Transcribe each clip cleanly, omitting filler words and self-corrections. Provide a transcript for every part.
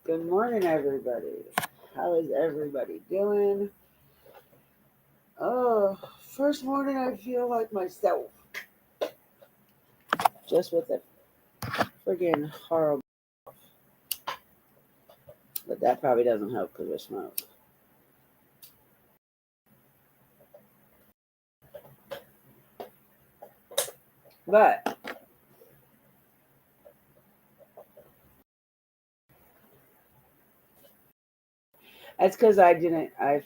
Good morning, everybody. How is everybody doing? Oh, first morning I feel like myself. Just with a friggin' horrible. But that probably doesn't help because of smoke. But that's because I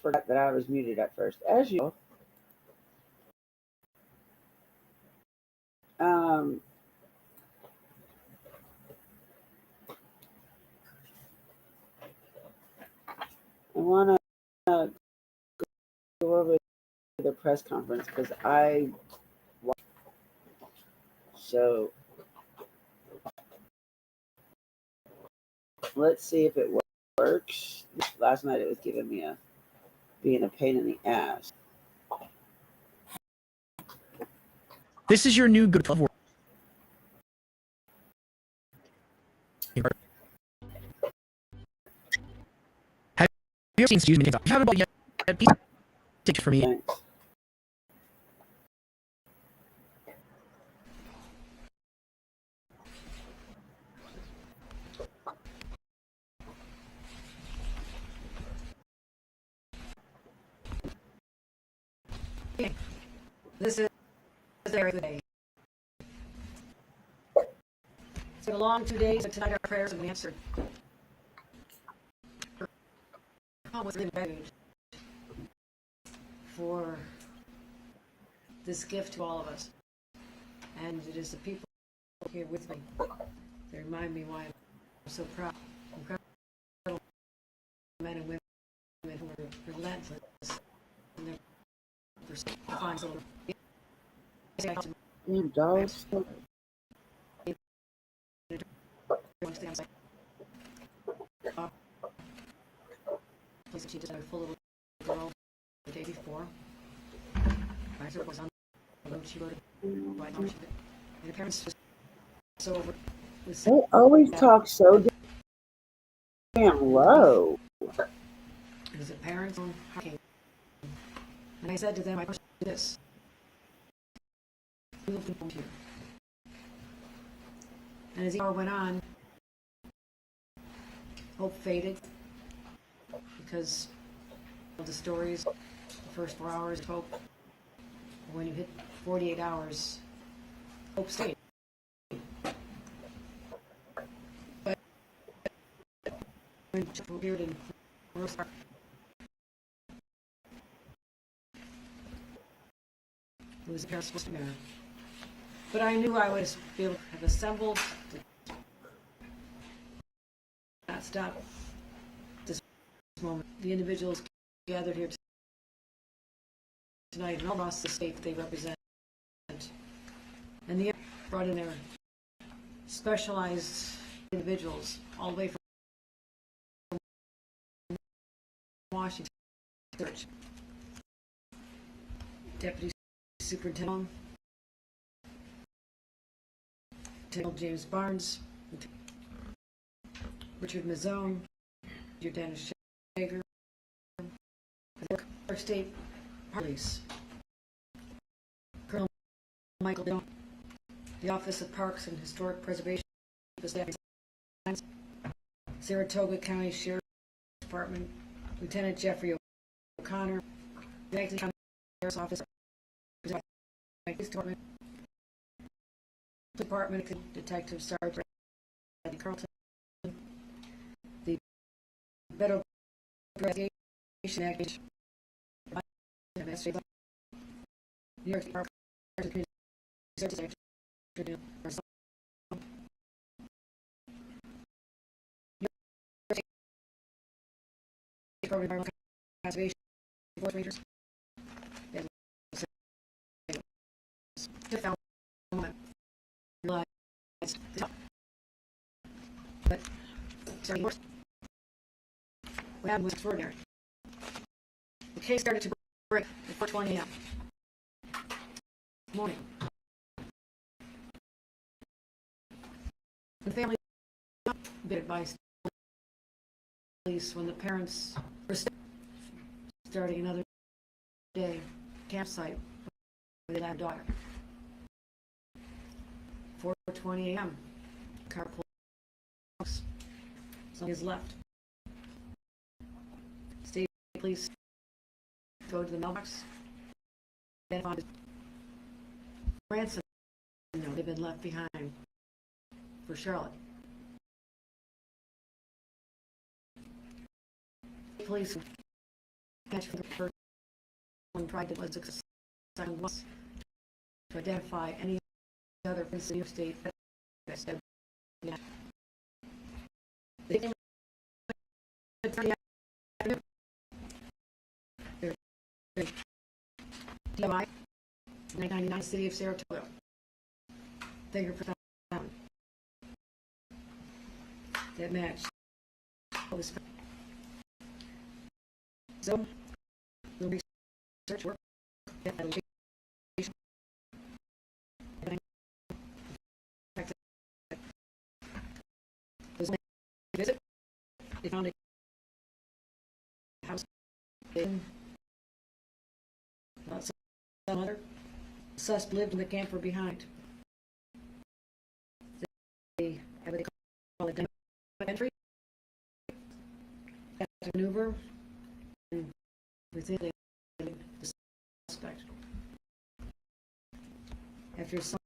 forgot that I was muted at first. As you um, I want to go over the press conference because so let's see if it works. Last night it was giving me being a pain in the ass. This is your new good love word. Have you ever seen excuse me? You haven't bought yet. Take it for me. Thanks. This is their day. It's been a long 2 days, and tonight our prayers have been answered. Come with gratitude for this gift to all of us. And it is the people here with me that remind me why I'm so proud. Incredible men and women who are relentless, and they're fine. So You dogs. she just had a full little girl the day before. Riser was on the road. She wrote it right now. And the parents just so over. They always talk so damn low. It was the parents on hurricane. And I said to them, I question this. We lived in home here. And as the hour went on, hope faded because of the stories, the first 4 hours of hope. When you hit 48 hours, hope stayed. But when it appeared in first part, it was a pair of supposed to marry. But I knew I was be able to have assembled to not stop this moment. The individuals gathered here tonight and all across the state that they represent. And the brought in their specialized individuals all the way from Washington. Deputy Superintendent James Barnes, Richard Mazzone, Dennis Shager, our state police, Colonel Michael Dillon, the Office of Parks and Historic Preservation, Saratoga County Sheriff's Department, Lieutenant Jeffrey O'Connor, the Yankton County Sheriff's Office, Police Department, Detective Sergeant Carlton, the Better Investigation Act, New York Park Community Services Act, Environmental Conservation Forest Rangers, but sorry, what happened was extraordinary. The case started to break at 4:20 a.m. morning. The family bit advice police when the parents were starting another day campsite with their daughter. 4:20 a.m. Car pulls. Someone is left. State police go to the mailbox. And find ransom note they've been left behind for Charlotte. Police catch for the first one tried to was successful to identify any other police in New York State that said yeah. They came DUI, 1999, City of Saratoga. Fingerprint found that matched what was found. So, the research work visit, they found a house in some other suspect lived in the camper behind. They have what they call a entry, maneuver, and within the suspect. After some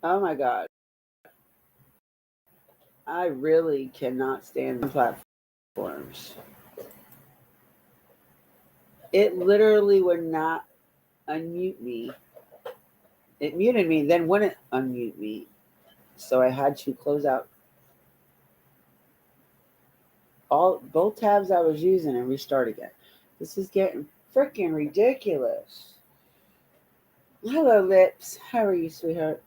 Oh my God. I really cannot stand the platforms. It literally would not unmute me. It muted me, then wouldn't unmute me. So I had to close out both tabs I was using and restart again. This is getting freaking ridiculous. Hello, Lips. How are you, sweetheart?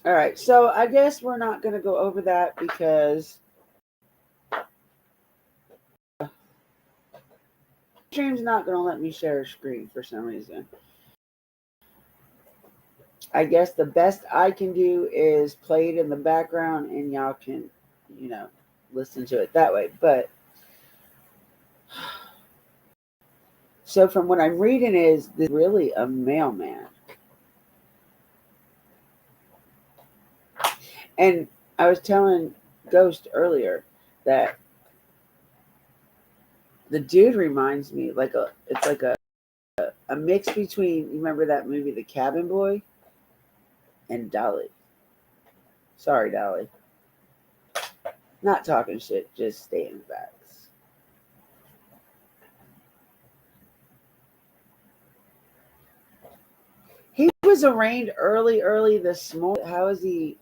All right, so I guess we're not going to go over that because stream's not going to let me share a screen for some reason. I guess the best I can do is play it in the background and y'all can, listen to it that way. But so from what I'm reading is this really a mailman. And I was telling Ghost earlier that the dude reminds me it's like a mix between, you remember that movie The Cabin Boy and Dolly. Sorry, Dolly. Not talking shit, just stating facts. He was arraigned early this morning. How is he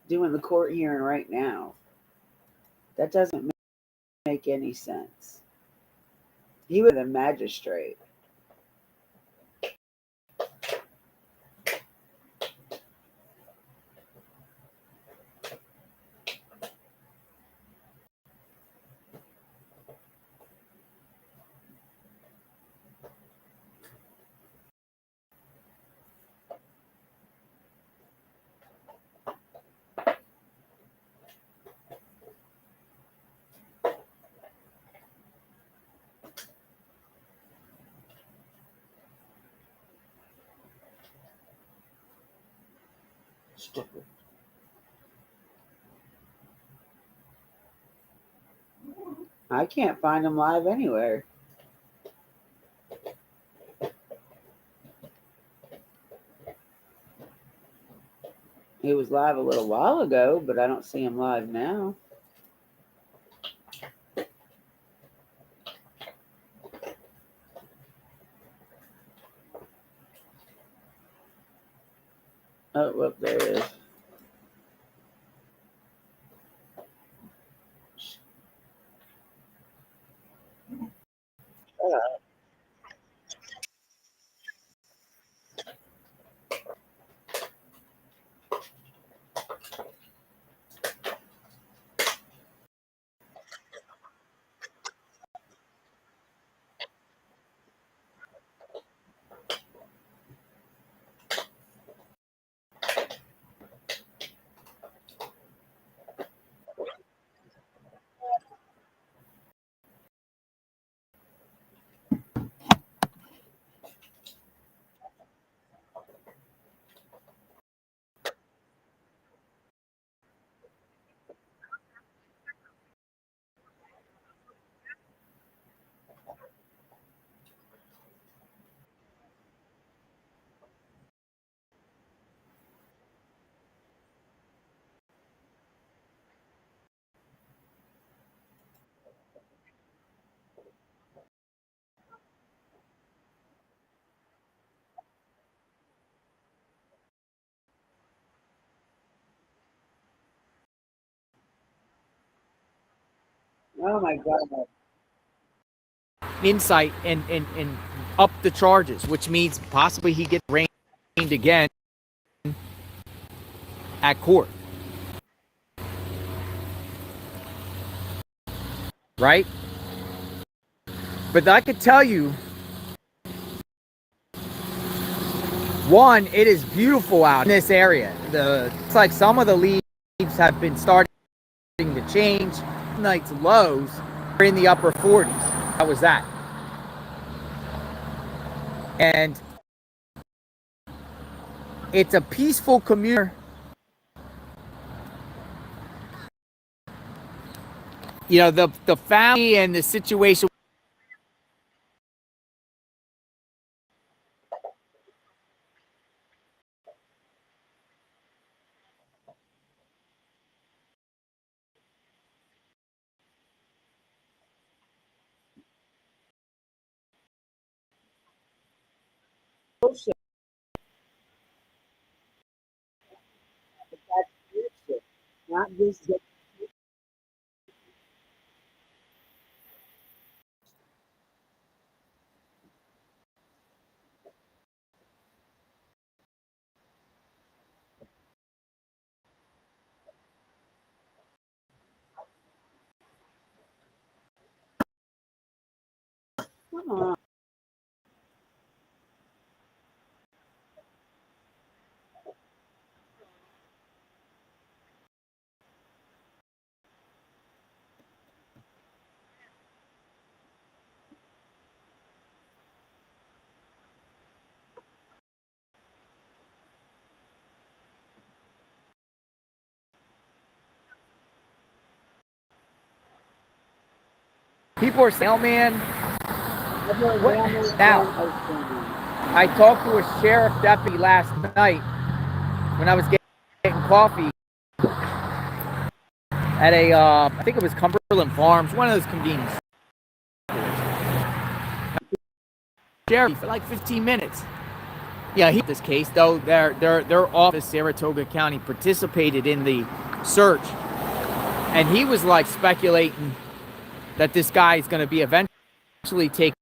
doing the court hearing right now? That doesn't make any sense. He was a magistrate. Stupid. I can't find him live anywhere. He was live a little while ago, but I don't see him live now. Oh, well, there it is. Oh my God. Insight and up the charges, which means possibly he gets arraigned again at court. Right? But I could tell you, one, it is beautiful out in this area. It's like some of the leaves have been starting to change. Night's lows are in the upper 40s. How was that? And It's a peaceful community. You know, the family and the situation. Bullshit. But that's bullshit. Not just get. Come on. People are saying, "Oh man, what now?" I talked to a sheriff deputy last night when I was getting coffee at a, I think it was Cumberland Farms, one of those convenience stores. Sheriff for like 15 minutes. Yeah, this case though, their office, Saratoga County, participated in the search, and he was like speculating that this guy is going to be eventually taken.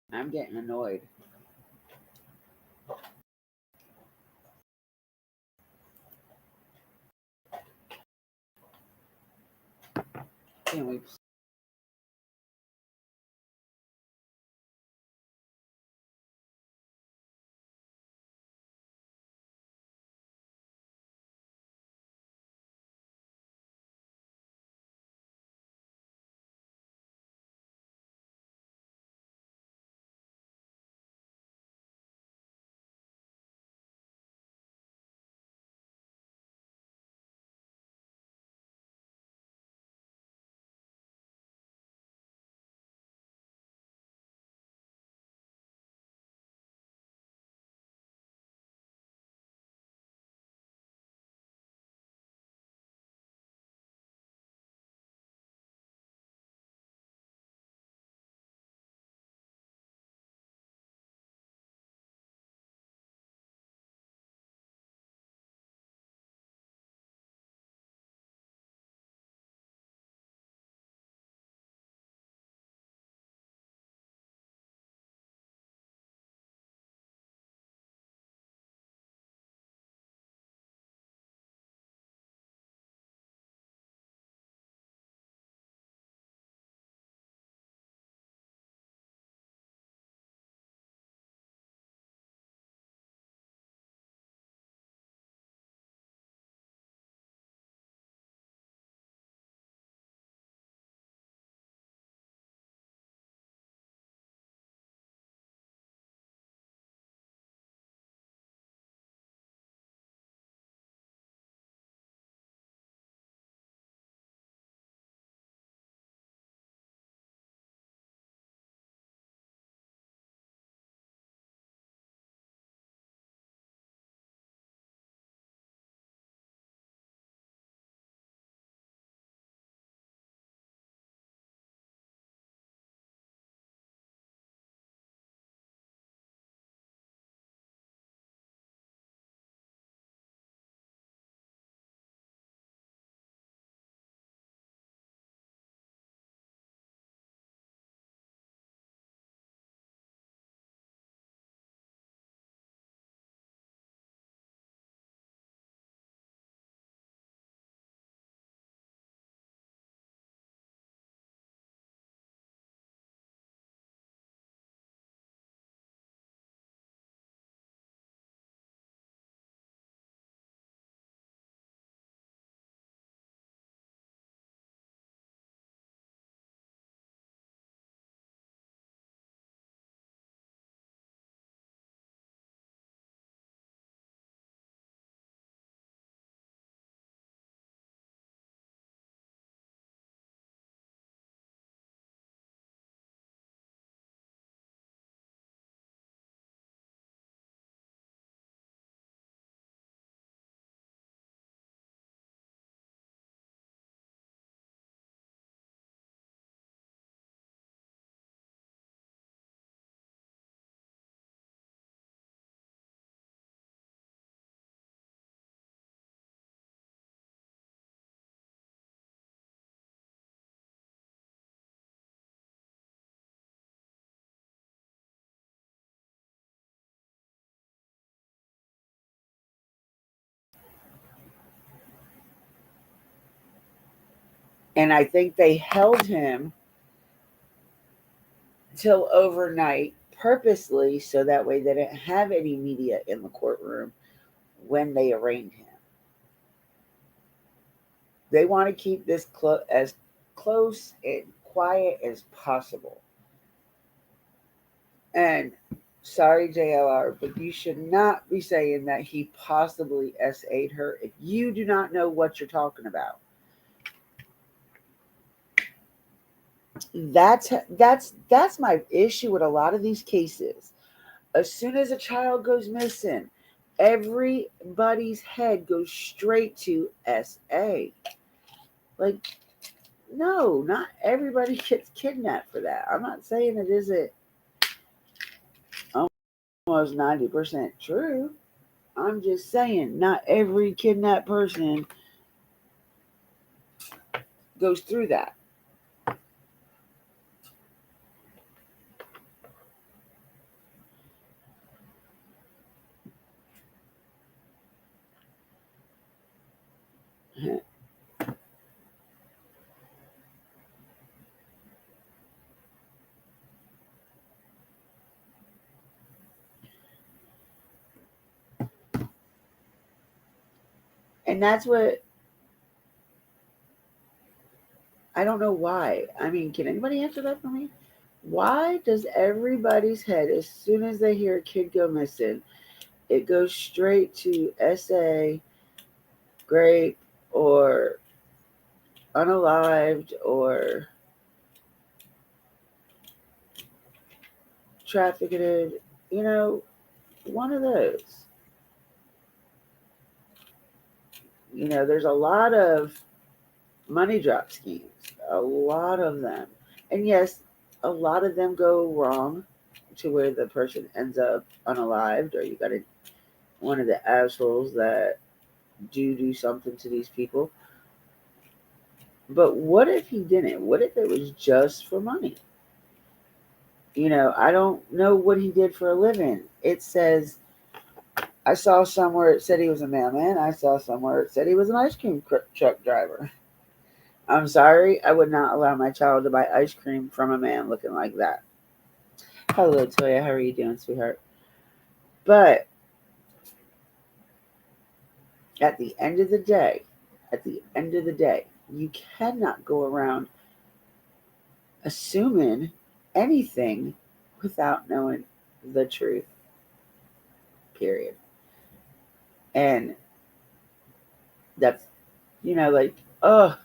I'm getting annoyed. Can't wait. And I think they held him till overnight purposely so that way they didn't have any media in the courtroom when they arraigned him. They want to keep this as close and quiet as possible. And sorry, JLR, but you should not be saying that he possibly SA'd her if you do not know what you're talking about. That's my issue with a lot of these cases. As soon as a child goes missing, everybody's head goes straight to SA. Like, no, not everybody gets kidnapped for that. I'm not saying it isn't almost 90% true. I'm just saying not every kidnapped person goes through that. And that's what I don't know why. I mean, can anybody answer that for me? Why does everybody's head, as soon as they hear a kid go missing, it goes straight to SA, grape, or unalived, or trafficked? You know, one of those. You know, there's a lot of money drop schemes, a lot of them. And yes, a lot of them go wrong to where the person ends up unalived, or you got one of the assholes that do something to these people. But what if he didn't? What if it was just for money? You know, I don't know what he did for a living. It says, I saw somewhere it said he was a mailman. I saw somewhere it said he was an ice cream truck driver. I'm sorry, I would not allow my child to buy ice cream from a man looking like that. Hello, Toya. How are you doing, sweetheart? But at the end of the day, you cannot go around assuming anything without knowing the truth. Period. And that's, like, oh,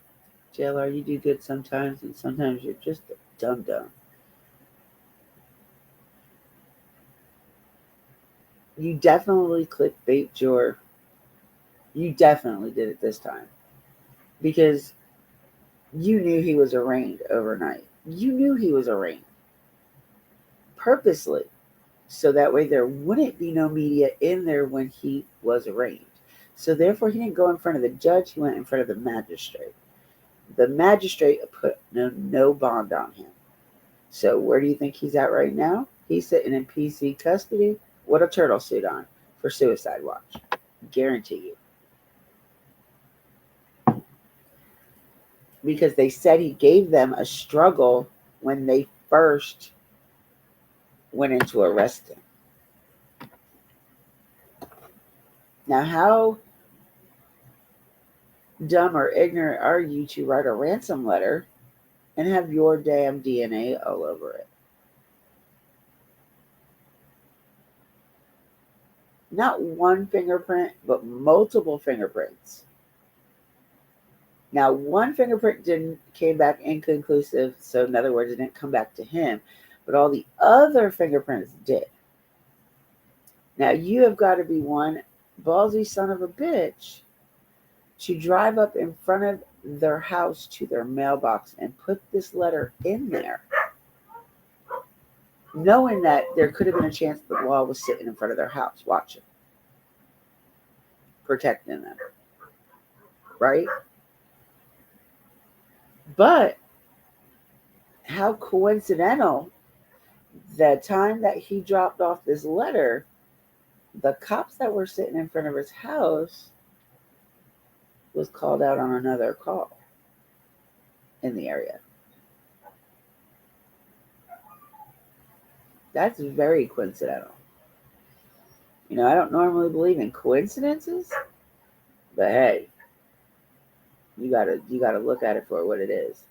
JLR, you do good sometimes, and sometimes you're just a dumb. You definitely clickbait your. You definitely did it this time. Because you knew he was arraigned overnight. You knew he was arraigned. Purposely. So that way there wouldn't be no media in there when he was arraigned. So therefore he didn't go in front of the judge, he went in front of the magistrate. The magistrate put no bond on him. So where do you think he's at right now? He's sitting in PC custody with a turtle suit on for suicide watch. Guarantee you. Because they said he gave them a struggle when they first went in to arrest him. Now, how dumb or ignorant are you to write a ransom letter and have your damn DNA all over it? Not one fingerprint, but multiple fingerprints. Now, one fingerprint came back inconclusive, so in other words, it didn't come back to him, but all the other fingerprints did. Now, you have got to be one ballsy son of a bitch to drive up in front of their house to their mailbox and put this letter in there, knowing that there could have been a chance the law was sitting in front of their house watching, protecting them, right? But how coincidental, the time that he dropped off this letter, the cops that were sitting in front of his house was called out on another call. in the area. That's very coincidental. I don't normally believe in coincidences, but hey, you gotta look at it for what it is.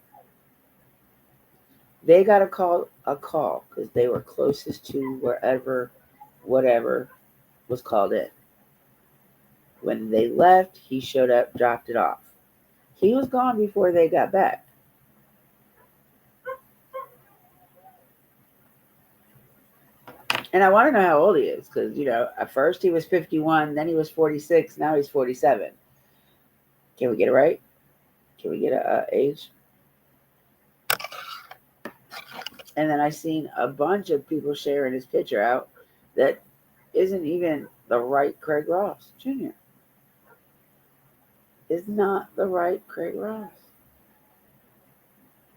They got a call because they were closest to whatever was called in. When they left, he showed up, dropped it off. He was gone before they got back. And I want to know how old he is because, at first he was 51, then he was 46, now he's 47. Can we get it right? Can we get a age? And then I seen a bunch of people sharing his picture out that isn't even the right Craig Ross Jr. Is not the right Craig Ross.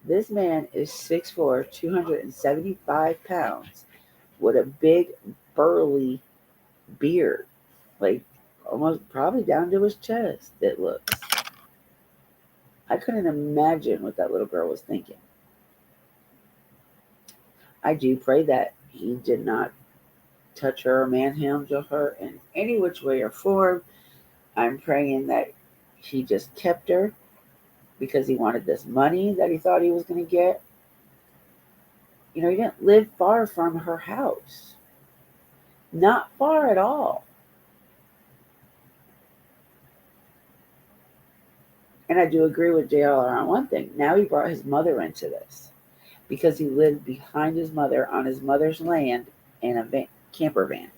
This man is 6'4", 275 pounds with a big burly beard, like almost probably down to his chest, it looks. I couldn't imagine what that little girl was thinking. I do pray that he did not touch her or manhandle her in any which way or form. I'm praying that he just kept her because he wanted this money that he thought he was going to get. He didn't live far from her house. Not far at all. And I do agree with JLR on one thing. Now he brought his mother into this because he lived behind his mother on his mother's land in a camper van.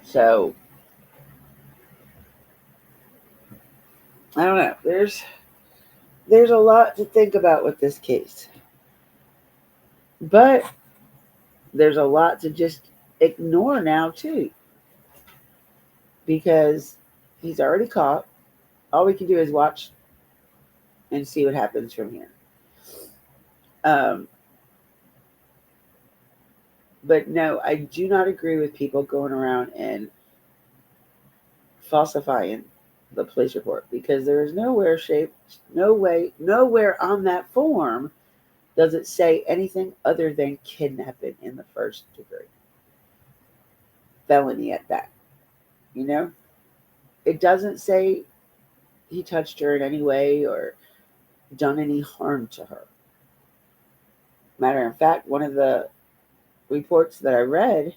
So, I don't know. There's a lot to think about with this case. But there's a lot to just ignore now, too. Because he's already caught. All we can do is watch and see what happens from here. But no, I do not agree with people going around and falsifying the police report because there is nowhere on that form does it say anything other than kidnapping in the first degree. Felony at that. It doesn't say he touched her in any way or done any harm to her. Matter of fact, one of the reports that I read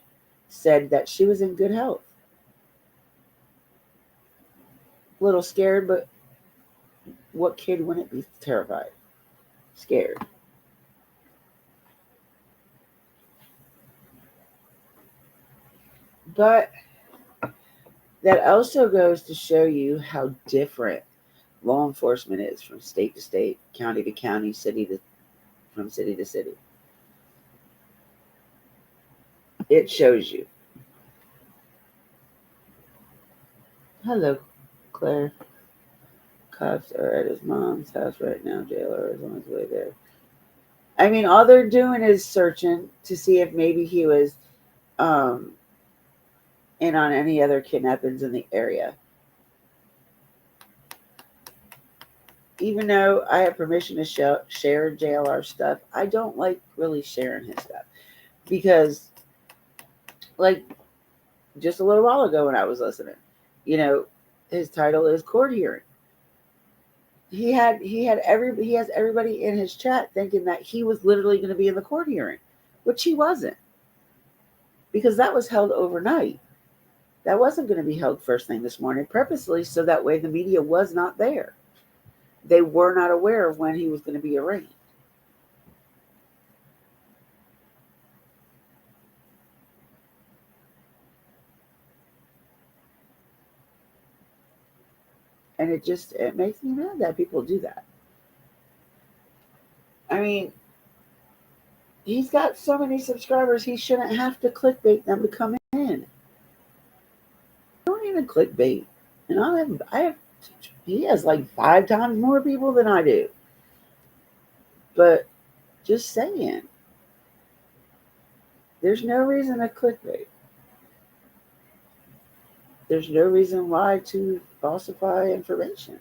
said that she was in good health. A little scared, but what kid wouldn't be terrified? Scared. But that also goes to show you how different law enforcement is from state to state, county to county, from city to city. It shows you. Hello, Claire. Cops are at his mom's house right now. JLR is on his way there. I mean, all they're doing is searching to see if maybe he was in on any other kidnappings in the area. Even though I have permission to share JLR stuff, I don't like really sharing his stuff. Because, like, just a little while ago when I was listening, his title is court hearing. He has everybody in his chat thinking that he was literally going to be in the court hearing, which he wasn't. Because that was held overnight. That wasn't going to be held first thing this morning, purposely, so that way the media was not there. They were not aware of when he was going to be arraigned. And it makes me mad that people do that. I mean, he's got so many subscribers, he shouldn't have to clickbait them to come in. Don't even clickbait. And I have He has like 5 times more people than I do. But just saying, there's no reason to clickbait. There's no reason why to falsify information.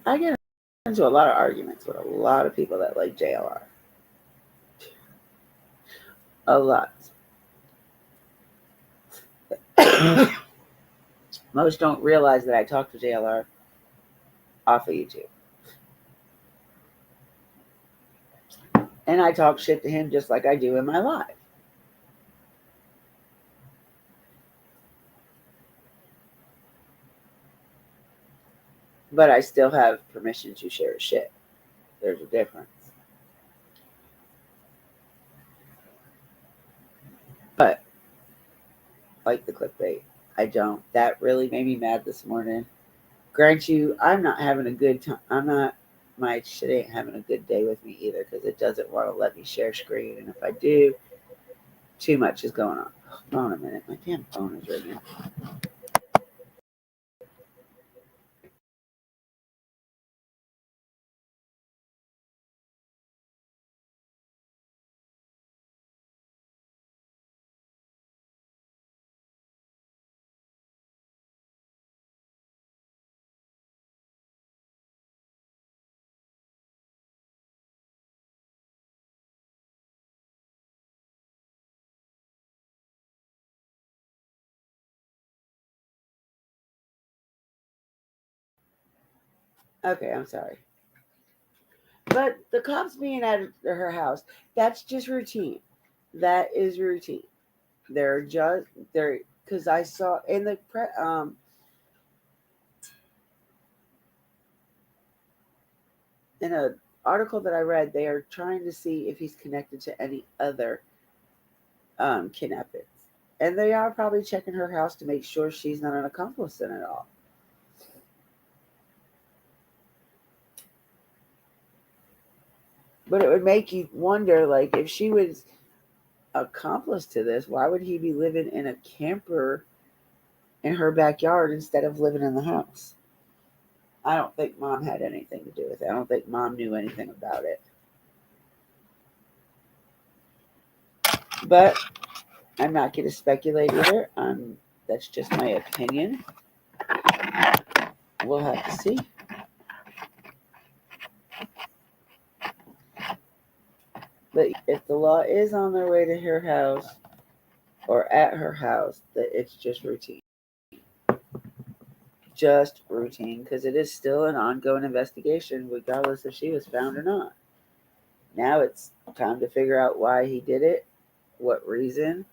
I get into a lot of arguments with a lot of people that like JLR. A lot. Most don't realize that I talk to JLR off of YouTube. And I talk shit to him just like I do in my life. But I still have permission to share shit. There's a difference. But like the clickbait, I don't. That really made me mad this morning. Grant you, I'm not having a good time. My shit ain't having a good day with me either because it doesn't want to let me share screen. And if I do, too much is going on. Hold on a minute. My damn phone is ringing. Okay, I'm sorry. But the cops being at her house, that's just routine. That is routine. They're because I saw in the in a article that I read, they are trying to see if he's connected to any other kidnappings, and they are probably checking her house to make sure she's not an accomplice in it all. But it would make you wonder, like, if she was accomplice to this, why would he be living in a camper in her backyard instead of living in the house? I don't think mom had anything to do with it. I don't think mom knew anything about it. But I'm not going to speculate either. That's just my opinion. We'll have to see. But if the law is on their way to her house or at her house, that it's just routine. Just routine, because it is still an ongoing investigation, regardless if she was found or not. Now it's time to figure out why he did it, what reason,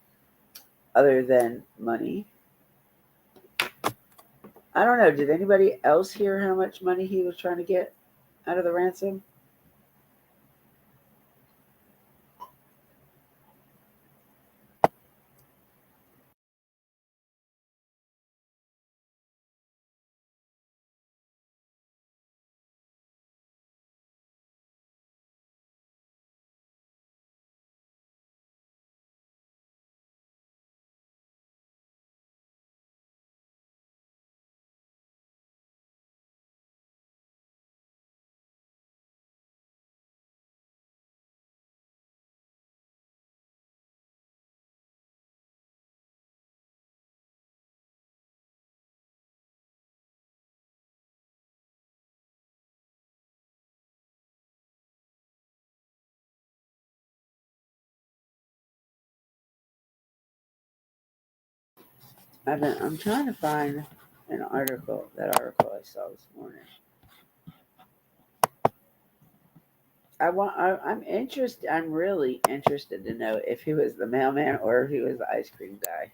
other than money. I don't know. Did anybody else hear how much money he was trying to get out of the ransom? I'm trying to find an article. That article I saw this morning. I'm interested. I'm really interested to know if he was the mailman or if he was the ice cream guy.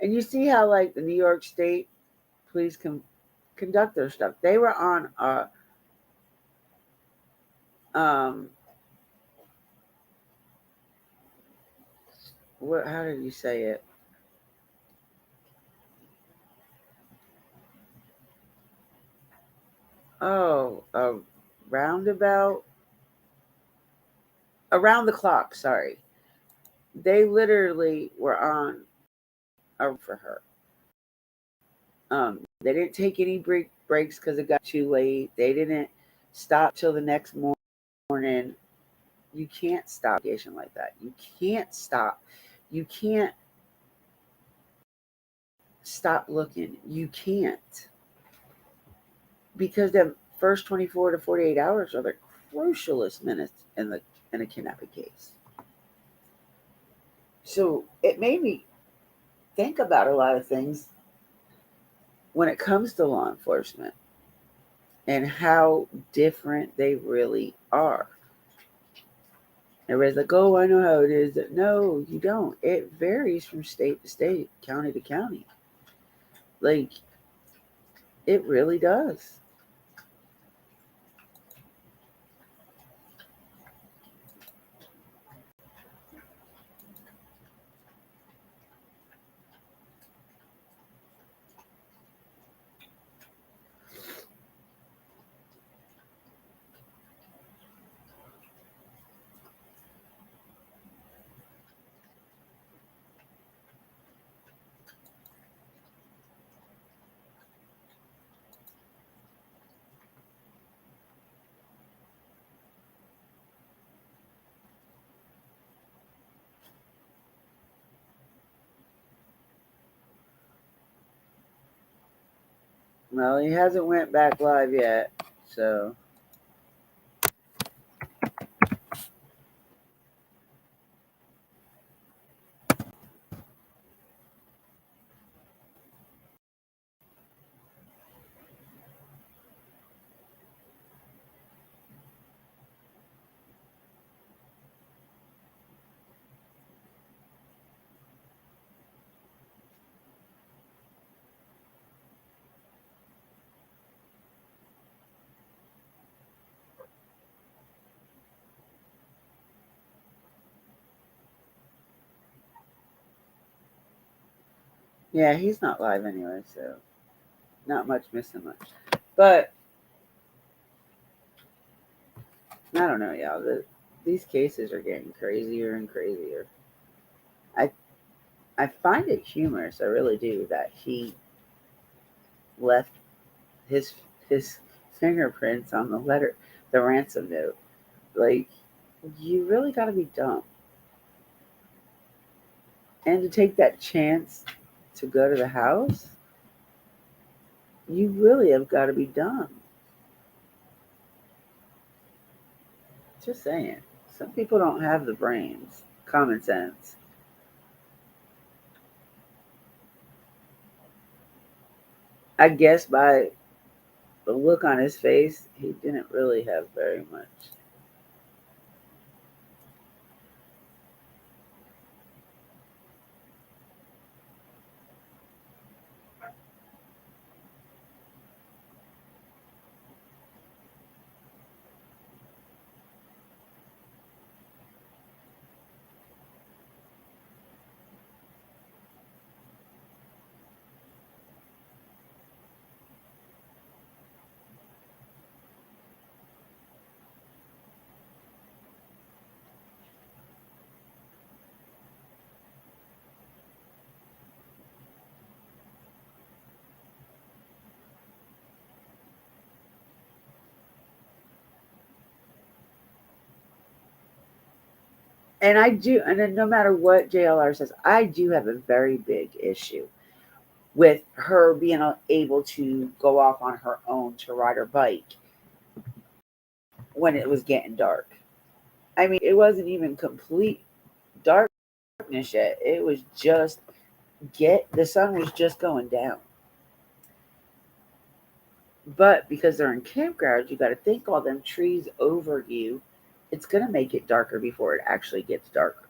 And you see how like the New York State police conduct their stuff. They were on um, what? How did you say it? Oh, a roundabout, around the clock. Sorry, they literally were on for her. They didn't take any breaks because it got too late. They didn't stop till the next morning. You can't stop vacation like that. You can't stop. You can't stop looking. You can't, because the first 24 to 48 hours are the crucialest minutes in a kidnapping case. So it made me think about a lot of things when it comes to law enforcement and how different they really are. Everybody's like, oh, I know how it is. No, you don't. It varies from state to state, county to county. Like, it really does. Well, he hasn't went back live yet, so yeah, he's not live anyway, so not much missing much. But I don't know, y'all. These cases are getting crazier and crazier. I I find it humorous, I really do, that he left his his fingerprints on the ransom note. Like, you really got to be dumb, and to take that chance to go to the house, you really have got to be dumb. Just saying. Some people don't have the brains, common sense. I guess by the look on his face, he didn't really have very much. And I do, and then no matter what JLR says, I do have a very big issue with her being able to go off on her own to ride her bike when it was getting dark. I mean, it wasn't even complete darkness yet. It was just the sun was just going down. But because they're in campgrounds, you got to think all them trees over you, it's going to make it darker before it actually gets darker.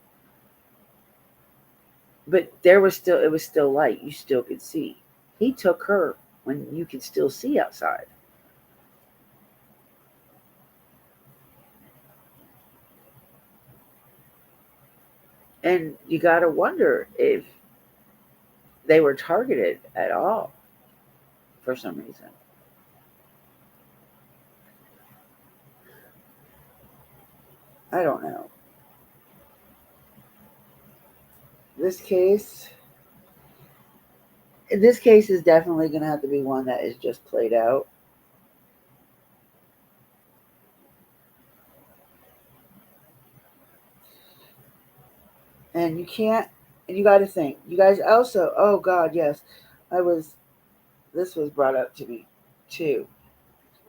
But it was still light. You still could see. He took her when you could still see outside. And you got to wonder if they were targeted at all for some reason. I don't know. This case is definitely going to have to be one that is just played out. And you got to think. You guys also, oh God, yes, this was brought up to me too.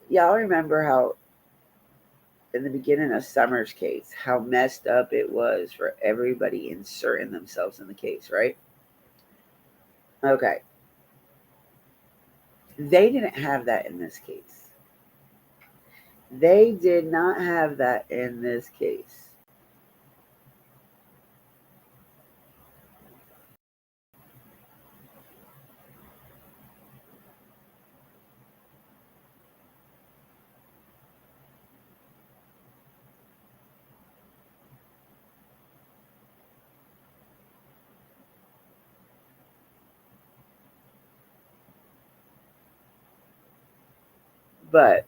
Y'all remember how in the beginning of Summer's case, how messed up it was for everybody inserting themselves in the case, right? Okay. They didn't have that in this case. They did not have that in this case. But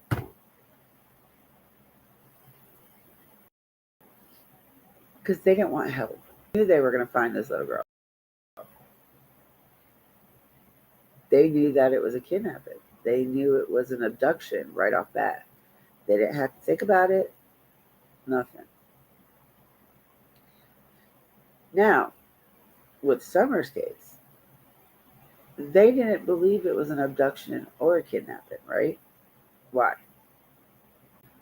because they didn't want help. They knew they were going to find this little girl. They knew that it was a kidnapping. They knew it was an abduction right off bat. They didn't have to think about it. Nothing. Now, with Summer's case, they didn't believe it was an abduction or a kidnapping, right? Why?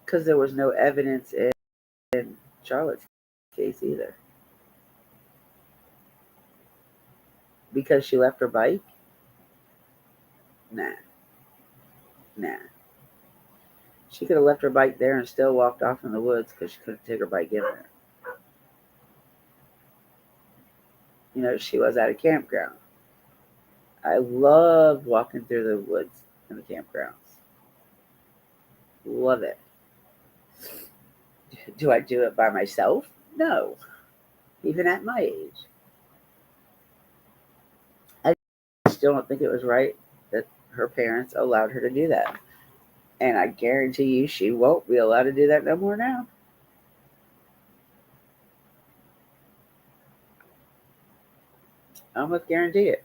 Because there was no evidence in Charlotte's case either. Because she left her bike? Nah. She could have left her bike there and still walked off in the woods because she couldn't take her bike in there. You know, she was at a campground. I loved walking through the woods in the campgrounds. Love it. Do I do it by myself? No. Even at my age. I still don't think it was right that her parents allowed her to do that. And I guarantee you she won't be allowed to do that no more now. I almost guarantee it.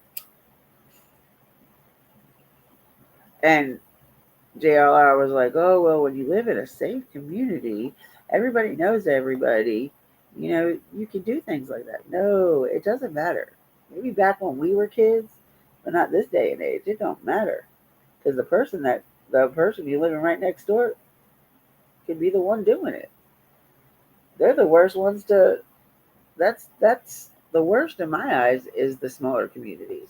And JLR was like, oh, well, when you live in a safe community, everybody knows everybody. You know, you can do things like that. No, it doesn't matter. Maybe back when we were kids, but not this day and age. It don't matter. Because the person you're living right next door could be the one doing it. They're the worst ones to, that's the worst in my eyes is the smaller communities.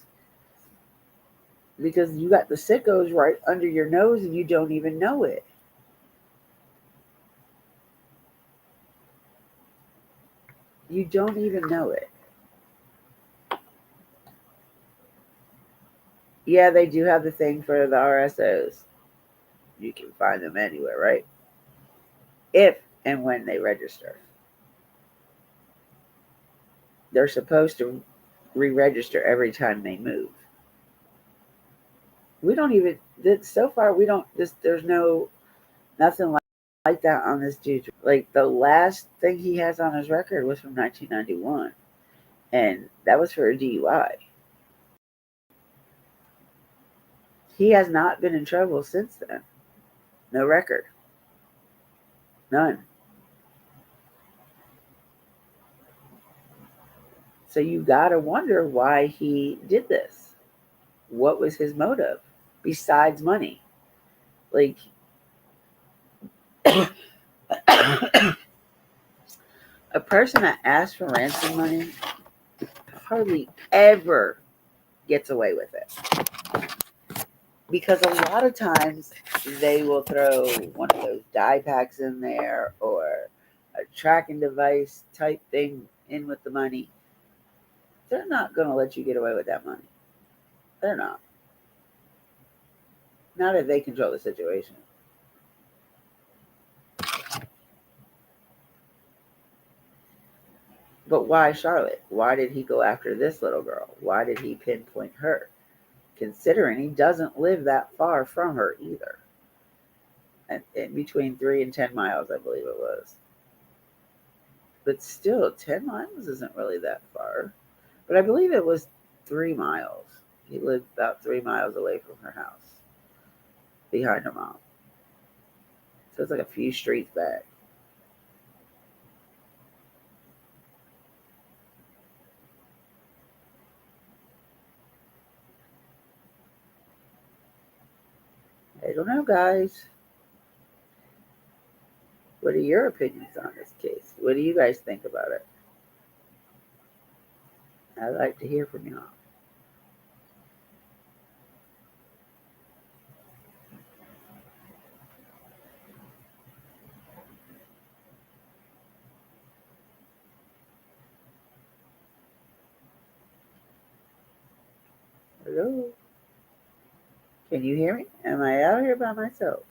Because you got the sickos right under your nose and you don't even know it. You don't even know it. Yeah, they do have the thing for the RSOs. You can find them anywhere, right? If and when they register. They're supposed to re-register every time they move. We don't even, so far, we don't, there's nothing like that on this dude. Like, the last thing he has on his record was from 1991. And that was for a DUI. He has not been in trouble since then. No record. None. So you gotta wonder why he did this. What was his motive besides money? Like, a person that asks for ransom money hardly ever gets away with it. Because a lot of times they will throw one of those dye packs in there or a tracking device type thing in with the money. They're not going to let you get away with that money. They're not. Not if they control the situation. But why Charlotte? Why did he go after this little girl? Why did he pinpoint her? Considering he doesn't live that far from her either. And in between 3 and 10 miles, I believe it was. But still, 10 miles isn't really that far. But I believe it was 3 miles. He lived about 3 miles away from her house, behind her mom. So it's like a few streets back. I don't know, guys. What are your opinions on this case? What do you guys think about it? I'd like to hear from y'all. Hello? Can you hear me? Am I out here by myself?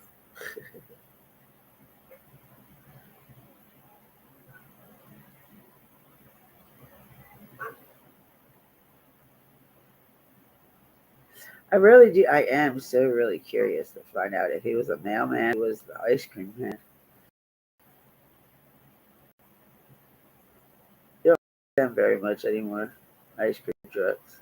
I really do. I am so really curious to find out if he was a mailman, who was the ice cream man. You don't see them very much anymore. Ice cream trucks.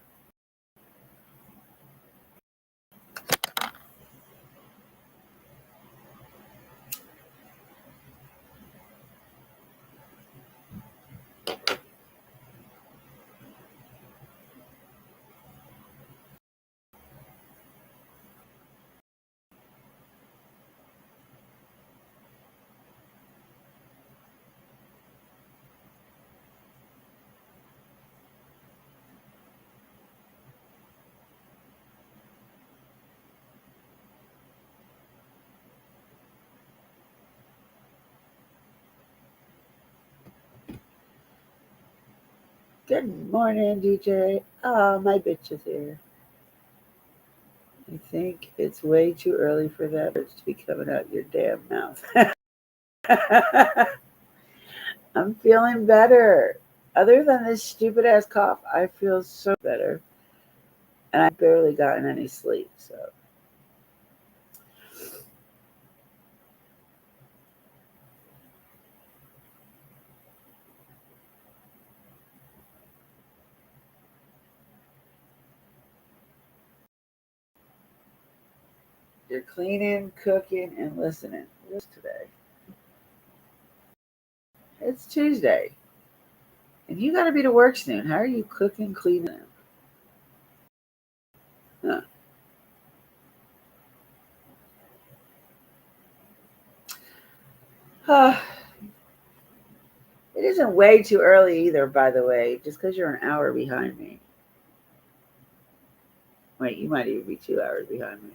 Good morning, DJ. Oh, my bitch is here. I think it's way too early for that bitch to be coming out your damn mouth. I'm feeling better. Other than this stupid ass cough, I feel so better. And I've barely gotten any sleep, so. You're cleaning, cooking, and listening. What's today? It's Tuesday. And you gotta be to work soon. How are you cooking, cleaning? Huh. It isn't way too early either, by the way, just because you're an hour behind me. Wait, you might even be 2 hours behind me.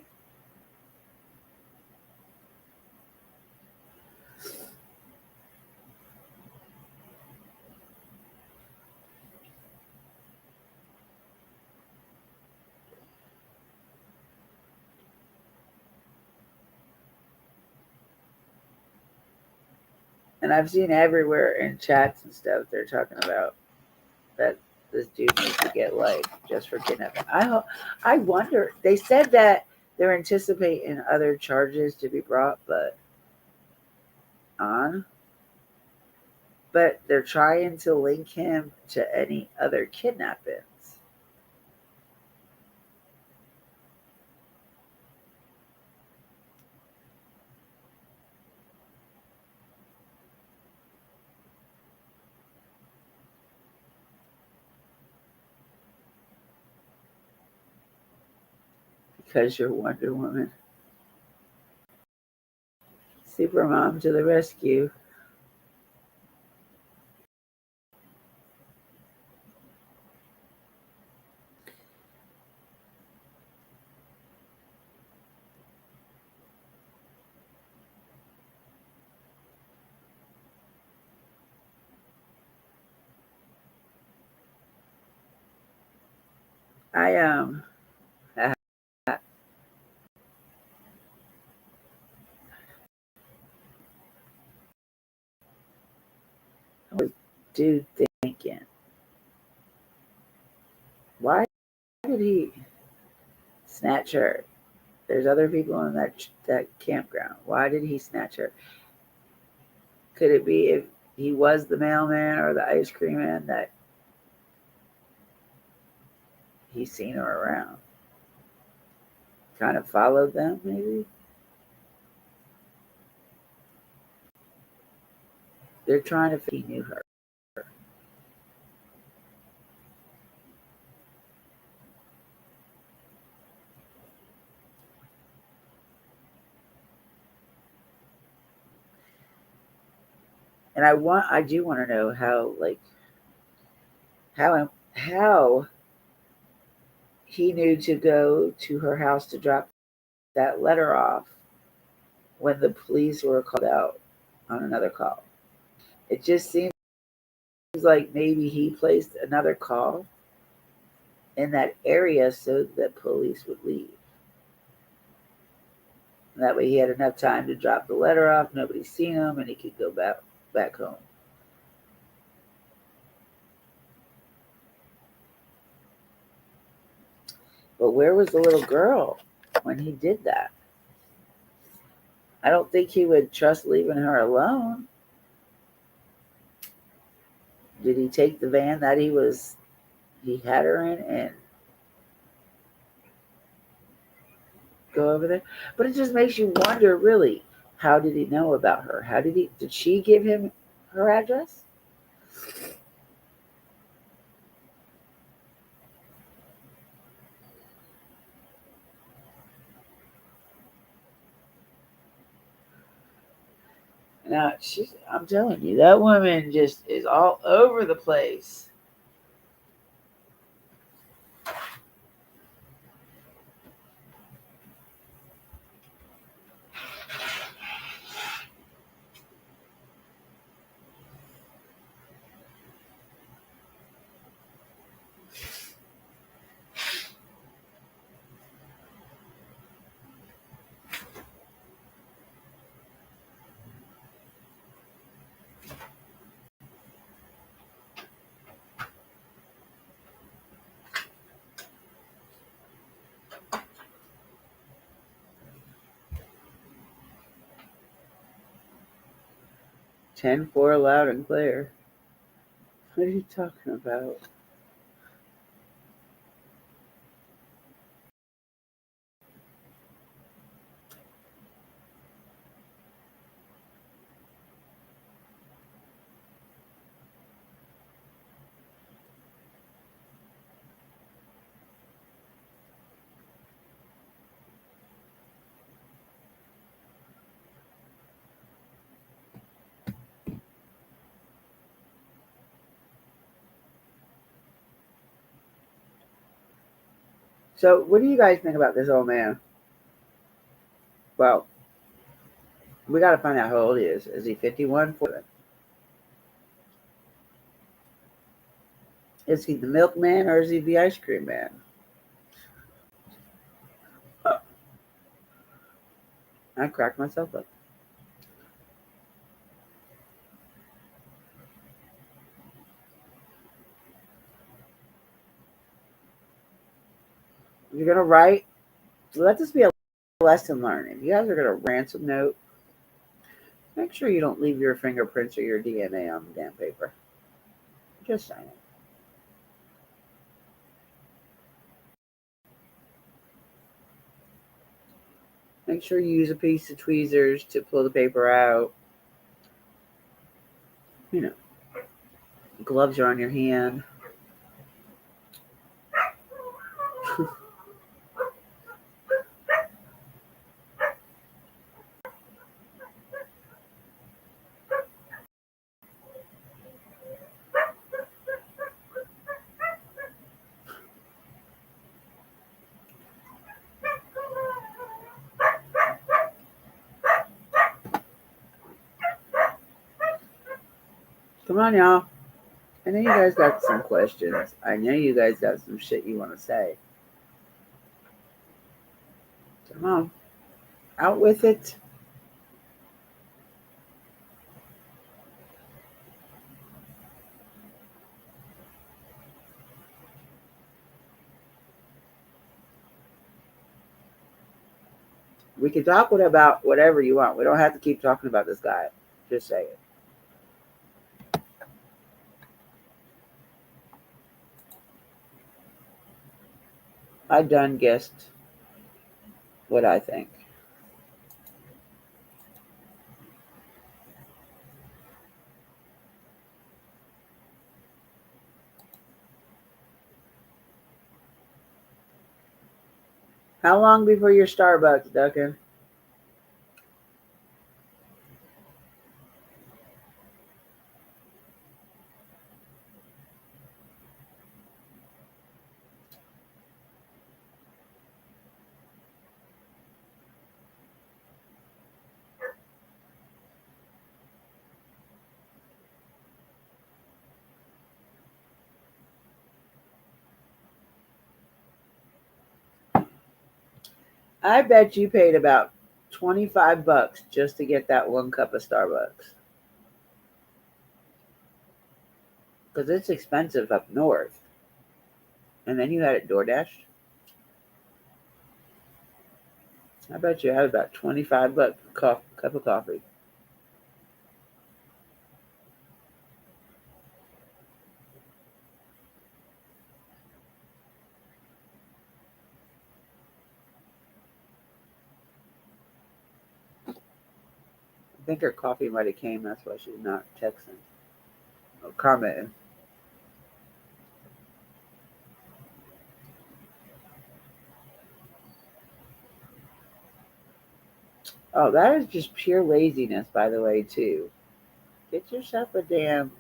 And I've seen everywhere in chats and stuff they're talking about that this dude needs to get life just for kidnapping. I wonder. They said that they're anticipating other charges to be brought, but they're trying to link him to any other kidnappings. Because you're Wonder Woman. Supermom to the rescue. I do think weekend. Why did he snatch her? There's other people in that campground. Why did he snatch her? Could it be if he was the mailman or the ice cream man that he's seen her around? Kind of followed them, maybe? They're trying to he knew her. And I do want to know how, like, how he knew to go to her house to drop that letter off when the police were called out on another call. It just seems like maybe he placed another call in that area so that police would leave. And that way he had enough time to drop the letter off, nobody's seen him, and he could go back home. But where was the little girl when he did that? I don't think he would trust leaving her alone. Did he take the van that he had her in and go over there? But it just makes you wonder, really, how did he know about her? Did she give him her address? Now, I'm telling you, that woman just is all over the place. Ten-4 loud and clear. What are you talking about? So, what do you guys think about this old man? Well, we got to find out how old he is. Is he 51? Is he the milkman or is he the ice cream man? I cracked myself up. You're going to write. Let this be a lesson learned. If you guys are going to ransom note, make sure you don't leave your fingerprints or your DNA on the damn paper. Just saying. Make sure you use a piece of tweezers to pull the paper out. You know, gloves are on your hand. Come on, y'all. I know you guys got some questions. I know you guys got some shit you want to say. Come on. Out with it. We can talk about whatever you want. We don't have to keep talking about this guy. Just say it. I done guessed what I think. How long before your Starbucks, Duncan? I bet you paid about $25 just to get that one cup of Starbucks. Because it's expensive up north. And then you had it DoorDash. I bet you had about $25 cup of coffee. I think her coffee might have came. That's why she's not texting or commenting. Oh, that is just pure laziness, by the way, too. Get yourself a damn.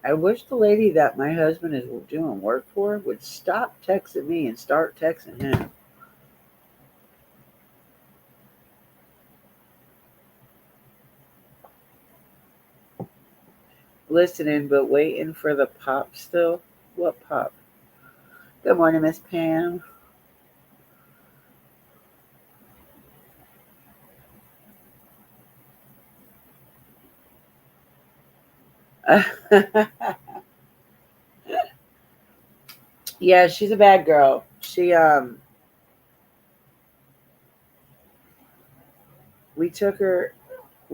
I wish the lady that my husband is doing work for would stop texting me and start texting him. Listening, but waiting for the pop still. What pop? Good morning, Miss Pam. Yeah, she's a bad girl. We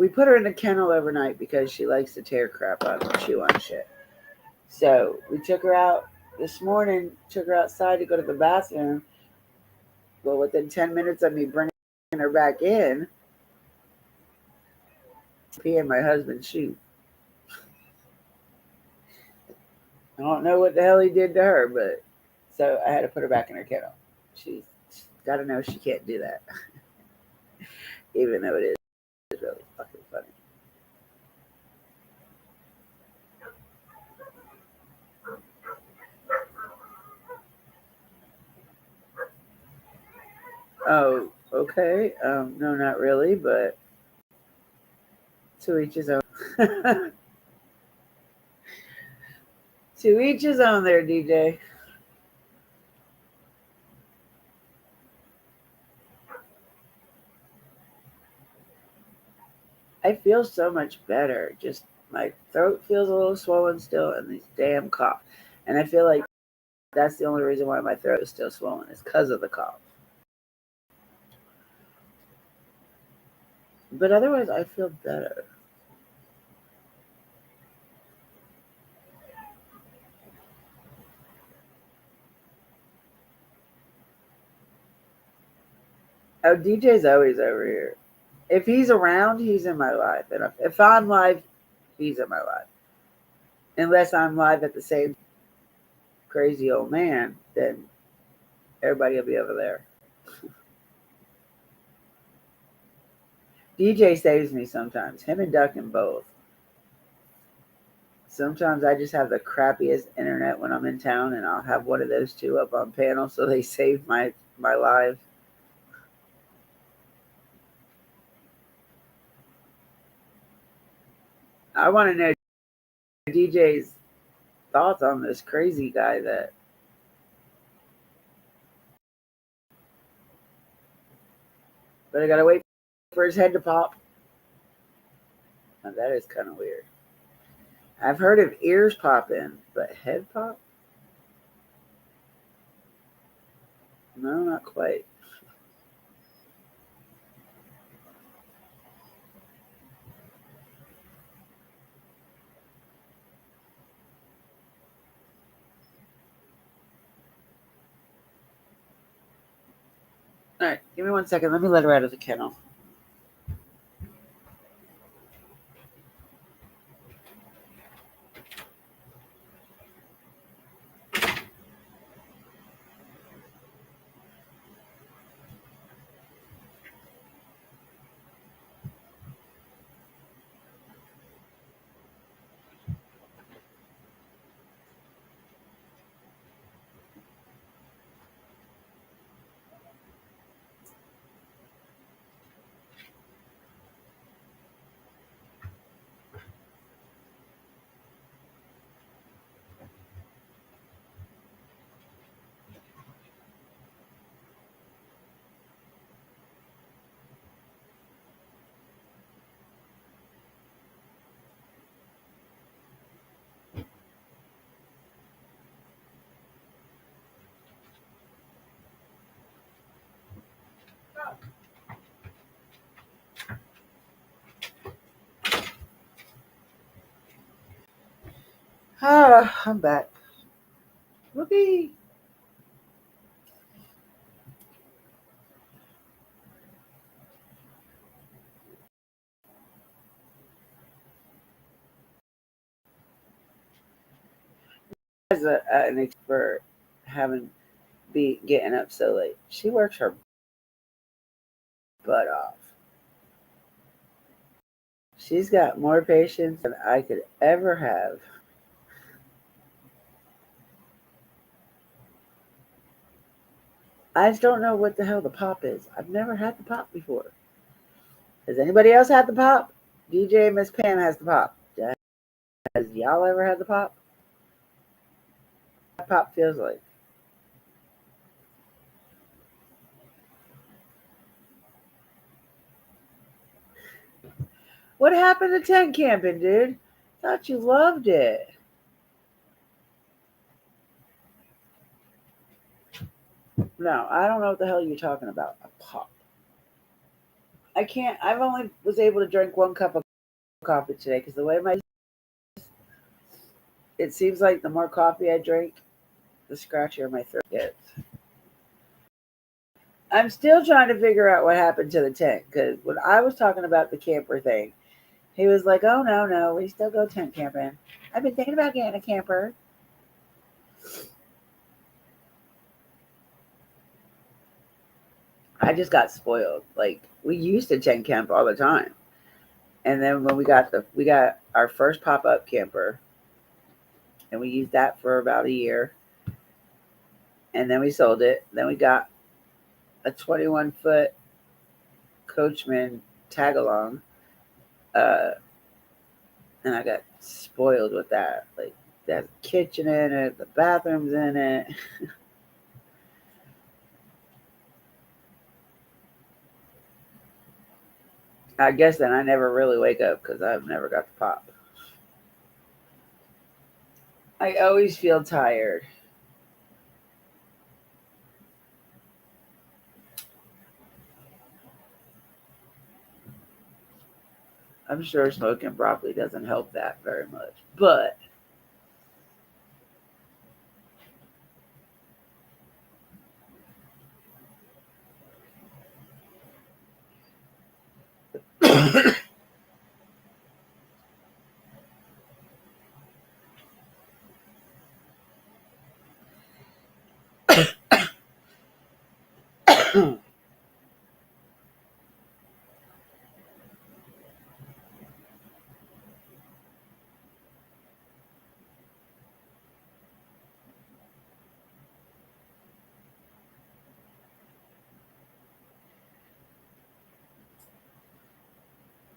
put her in a kennel overnight because she likes to tear crap up and chew on shit. So we took her out this morning, took her outside to go to the bathroom. Well, within 10 minutes of me bringing her back in, pee in my husband's shoe. I don't know what the hell he did to her, but so I had to put her back in her kennel. She's got to know she can't do that, even though it is really fucking funny. Oh, okay. No, not really, but to each his own. To each his own there, DJ. I feel so much better. Just my throat feels a little swollen still, and these damn cough. And I feel like that's the only reason why my throat is still swollen is because of the cough. But otherwise, I feel better. Oh, DJ's always over here. If he's around, he's in my life. And if I'm live, he's in my life. Unless I'm live at the same crazy old man, then everybody will be over there. DJ saves me sometimes. Him and Duncan both. Sometimes I just have the crappiest internet when I'm in town, and I'll have one of those two up on panel, so they save my live. I want to know DJ's thoughts on this crazy guy that. But I gotta wait for his head to pop. Now, that is kind of weird. I've heard of ears popping, but head pop? No, not quite. All right, give me 1 second. Let me let her out of the kennel. Ah, I'm back. Whoopee. As an expert having be getting up so late. She works her butt off. She's got more patience than I could ever have. I just don't know what the hell the pop is. I've never had the pop before. Has anybody else had the pop? DJ Miss Pam has the pop. Has y'all ever had the pop? What pop feels like? What happened to tent camping, dude? Thought you loved it. No, I don't know what the hell you're talking about. A pop. I can't. I've only was able to drink 1 cup of coffee today because the way it seems like the more coffee I drink, the scratchier my throat gets. I'm still trying to figure out what happened to the tent because when I was talking about the camper thing, he was like, "Oh no, we still go tent camping. I've been thinking about getting a camper." I just got spoiled. Like we used to tent camp all the time, and then when we got our first pop up camper, and we used that for about a year, and then we sold it. Then we got a 21-foot Coachman tag along, and I got spoiled with that. Like there's a kitchen in it, the bathroom's in it. I guess then I never really wake up because I've never got the pop. I always feel tired. I'm sure smoking broccoli doesn't help that very much, but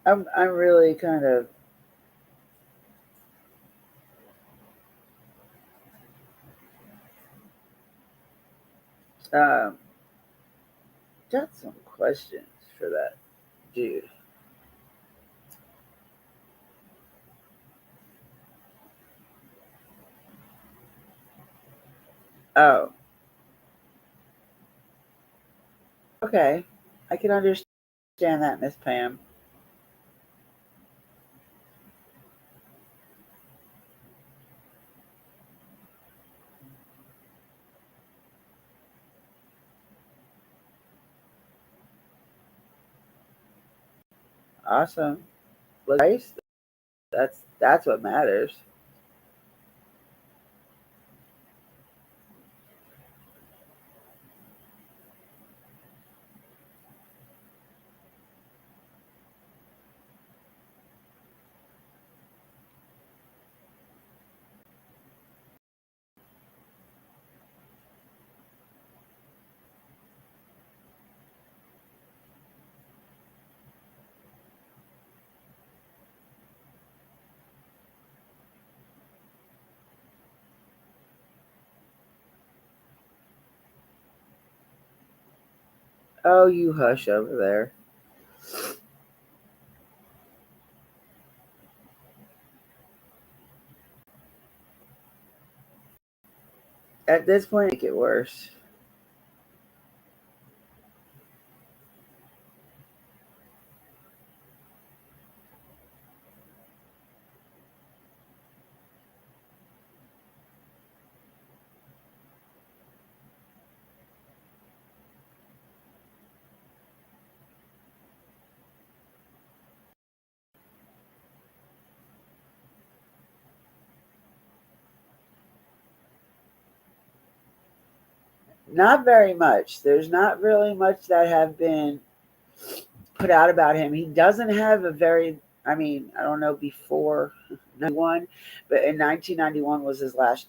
I'm really kind of um, got some questions for that dude. Oh, okay. I can understand that, Miss Pam. Awesome. Look, nice. That's what matters. Oh, you hush over there. At this point, make it worse. Not very much. There's not really much that have been put out about him. He doesn't have a very, I mean, I don't know, before 91, but in 1991 was his last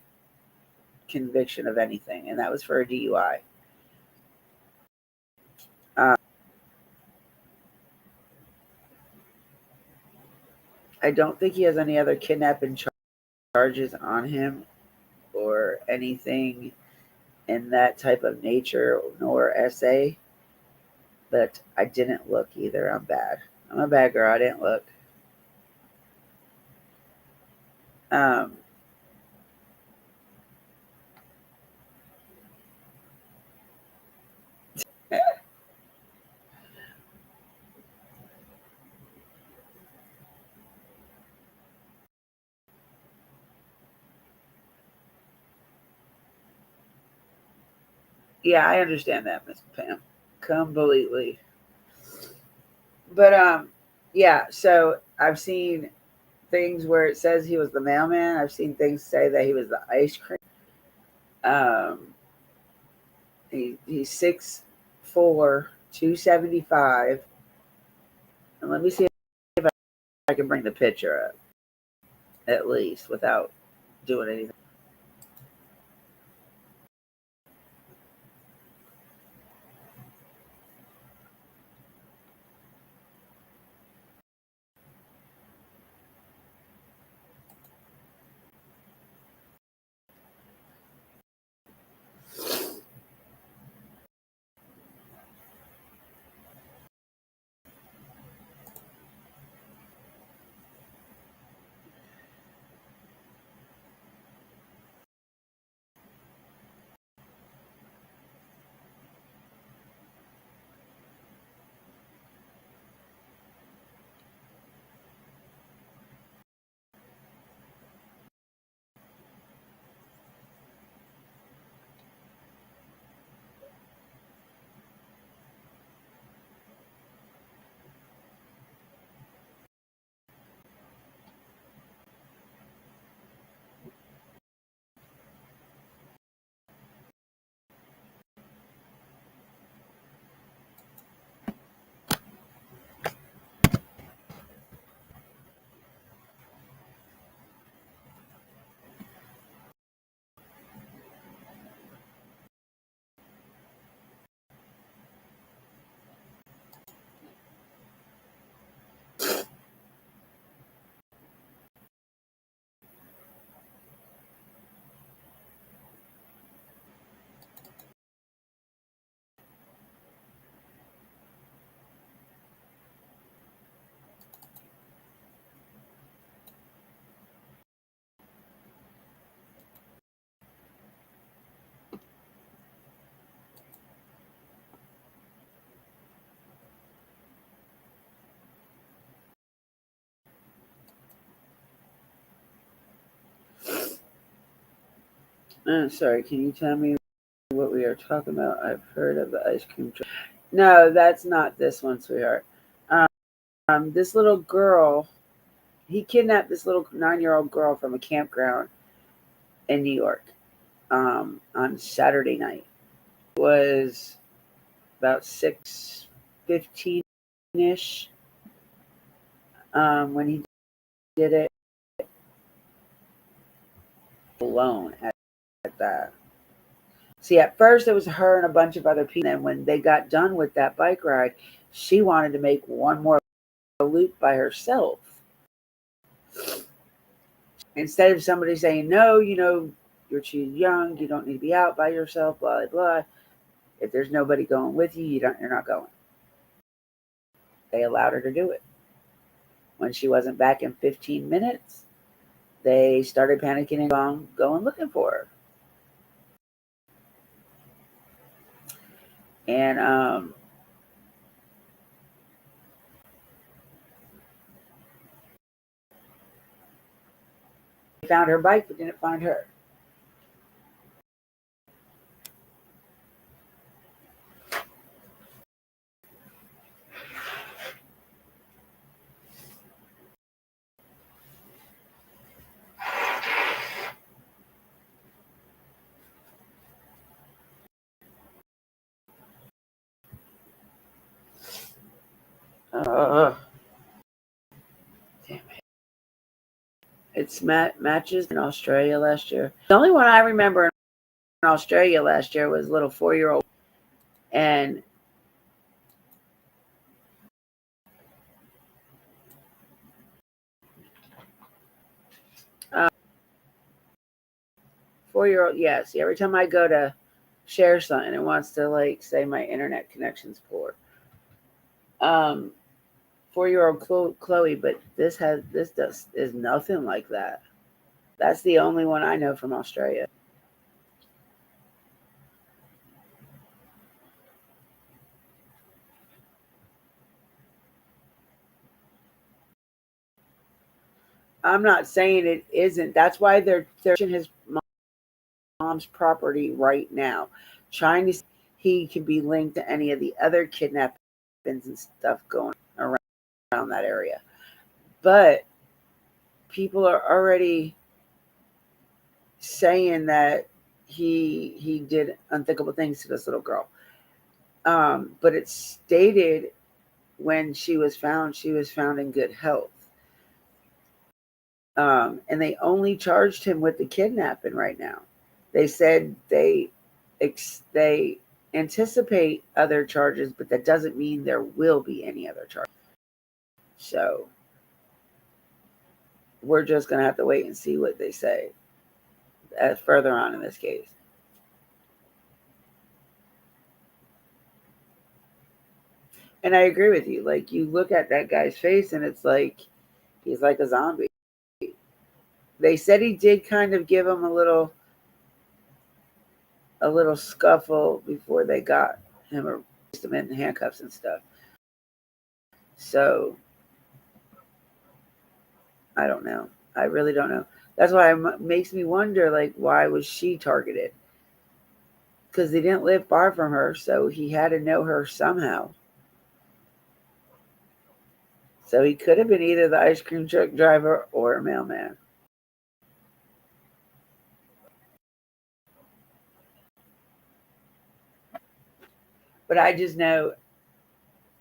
conviction of anything, and that was for a DUI. Uh, I don't think he has any other kidnapping charges on him or anything in that type of nature, nor SA. But I didn't look either. I'm bad. I'm a bad girl. I didn't look. Um, yeah, I understand that, Miss Pam, completely. But yeah. So I've seen things where it says he was the mailman. I've seen things say that he was the ice cream. Um, he's 6'4", 275. And let me see if I can bring the picture up at least without doing anything. Sorry, can you tell me what we are talking about? I've heard of the ice cream truck. No, that's not this one, sweetheart. This little girl, he kidnapped this little 9-year-old girl from a campground in New York on Saturday night. It was about 6:15-ish when he did it alone at that. See, at first it was her and a bunch of other people. And when they got done with that bike ride, she wanted to make one more loop by herself. Instead of somebody saying, no, you're too young, you don't need to be out by yourself, blah, blah, blah. If there's nobody going with you, you're not going. They allowed her to do it. When she wasn't back in 15 minutes, they started panicking and going looking for her. And they found her bike, but didn't find her. Damn it. It's matches in Australia last year. The only one I remember in Australia last year was little 4-year-old. And um, 4-year-old, yeah. See, every time I go to share something, it wants to say my internet connection's poor. 4-year-old Chloe, but this is nothing like that. That's the only one I know from Australia. I'm not saying it isn't. That's why they're searching his mom's property right now, trying to see if he can be linked to any of the other kidnappings and stuff going around that area. But people are already saying that he did unthinkable things to this little girl. But it's stated when she was found in good health. And they only charged him with the kidnapping right now. They said they anticipate other charges, but that doesn't mean there will be any other charges. So we're just going to have to wait and see what they say further on in this case. And I agree with you. You look at that guy's face and it's like he's like a zombie. They said he did kind of give him a little scuffle before they got him or placed him in handcuffs and stuff. So I don't know. I really don't know. That's why it makes me wonder, why was she targeted? Because they didn't live far from her, so he had to know her somehow. So he could have been either the ice cream truck driver or a mailman. But I just know,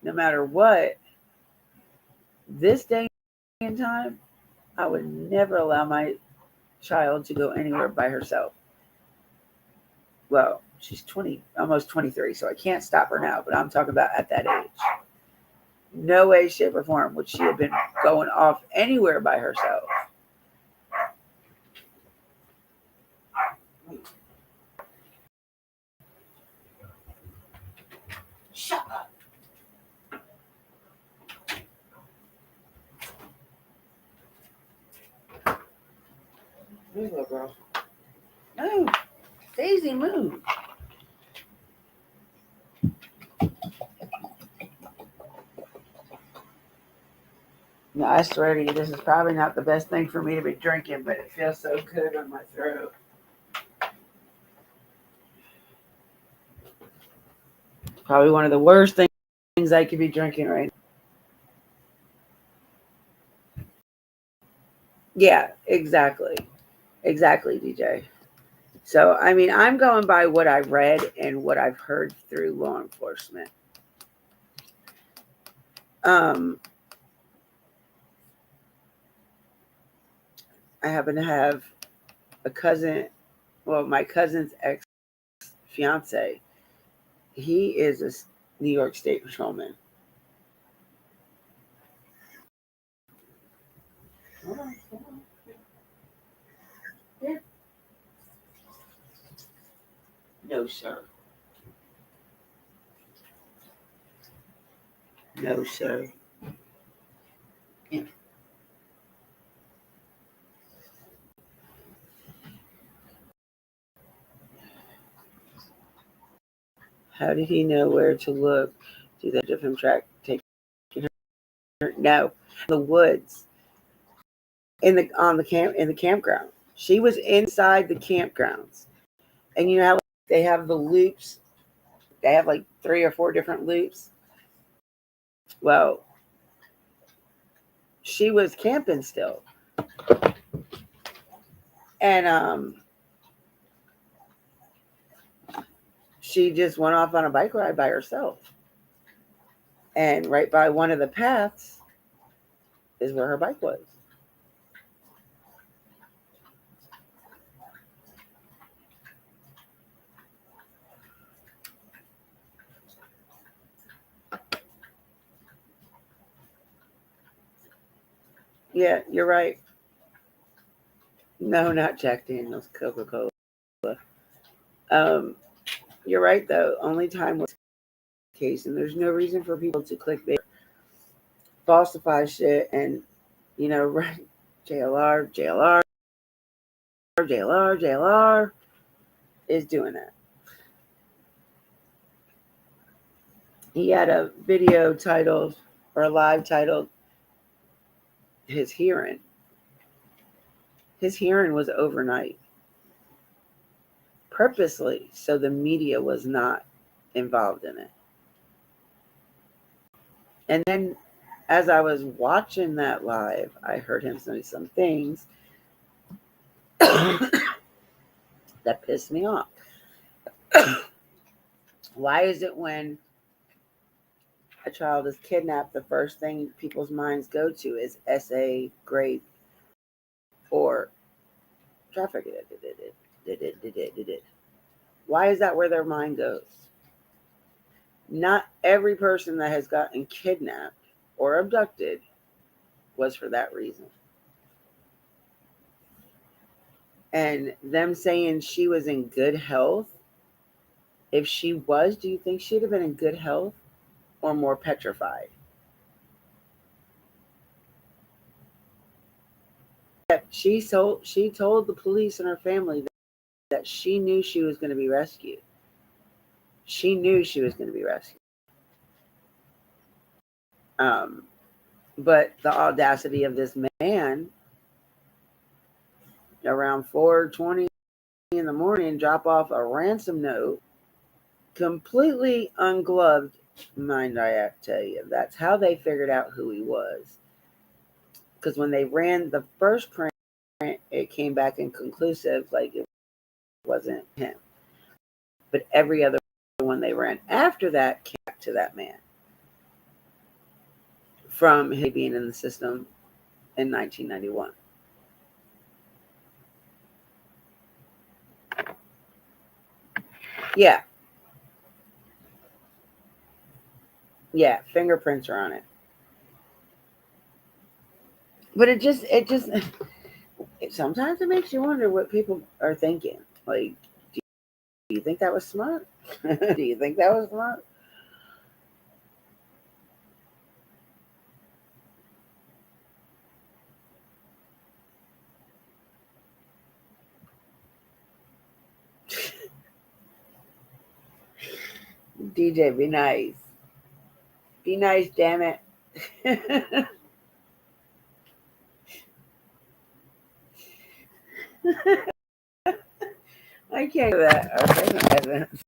no matter what, this day and time, I would never allow my child to go anywhere by herself. Well, she's almost 23, so I can't stop her now, but I'm talking about at that age. No way, shape, or form would she have been going off anywhere by herself. Shut up. Move, little girl. Move. Daisy, move. No, I swear to you, this is probably not the best thing for me to be drinking, but it feels so good on my throat. Probably one of the worst things I could be drinking right now. Yeah, exactly. Exactly, DJ. So, I mean, I'm going by what I've read and what I've heard through law enforcement. I happen to have a cousin, well, my cousin's ex fiance. He is a New York State patrolman. Hold on. Yeah. No, sir. No, sir. Yeah. How did he know where to look? Do that of him track taking her? No, the woods in the campground. She was inside the campgrounds, and you know how they have the loops. They have like 3 or 4 different loops. Well, she was camping still, and she just went off on a bike ride by herself, and right by one of the paths is where her bike was. Yeah, you're right. No, not Jack Daniels, Coca-Cola. Um, you're right though. Only time was the case, and there's no reason for people to clickbait, falsify shit, and right? JLR, JLR, JLR, JLR is doing that. He had a video titled or a live titled his hearing. His hearing was overnight, purposely, so the media was not involved in it. And then as I was watching that live, I heard him say some things that pissed me off. Why is it when a child is kidnapped, the first thing people's minds go to is SA, grape, or traffic? Why is that where their mind goes? Not every person that has gotten kidnapped or abducted was for that reason. And them saying she was in good health, if she was, do you think she'd have been in good health or more petrified? She told the police and her family that she knew she was going to be rescued. She knew she was going to be rescued. But the audacity of this man, around 4:20 in the morning, drop off a ransom note, completely ungloved, mind I have to tell you. That's how they figured out who he was. Because when they ran the first print, it came back inconclusive, like it wasn't him. But every other one they ran after that came back to that man from him being in the system in 1991. Yeah. Yeah, fingerprints are on it. But sometimes it makes you wonder what people are thinking. Like, do you think that was smart? Do you think that was smart? DJ, be nice. Be nice, damn it. I can't do that. Our second evidence.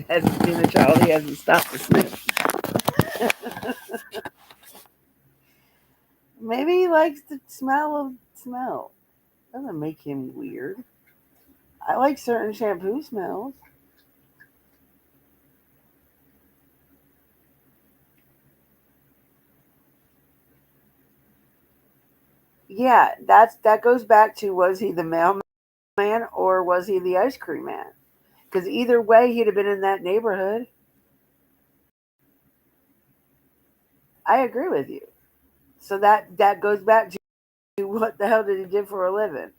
Hasn't seen a child. He hasn't stopped to sniff. Maybe he likes the smell of smell. Doesn't make him weird. I like certain shampoo smells. Yeah, that goes back to, was he the mailman or was he the ice cream man? Because either way, he'd have been in that neighborhood. I agree with you. So that goes back to what the hell did he do for a living?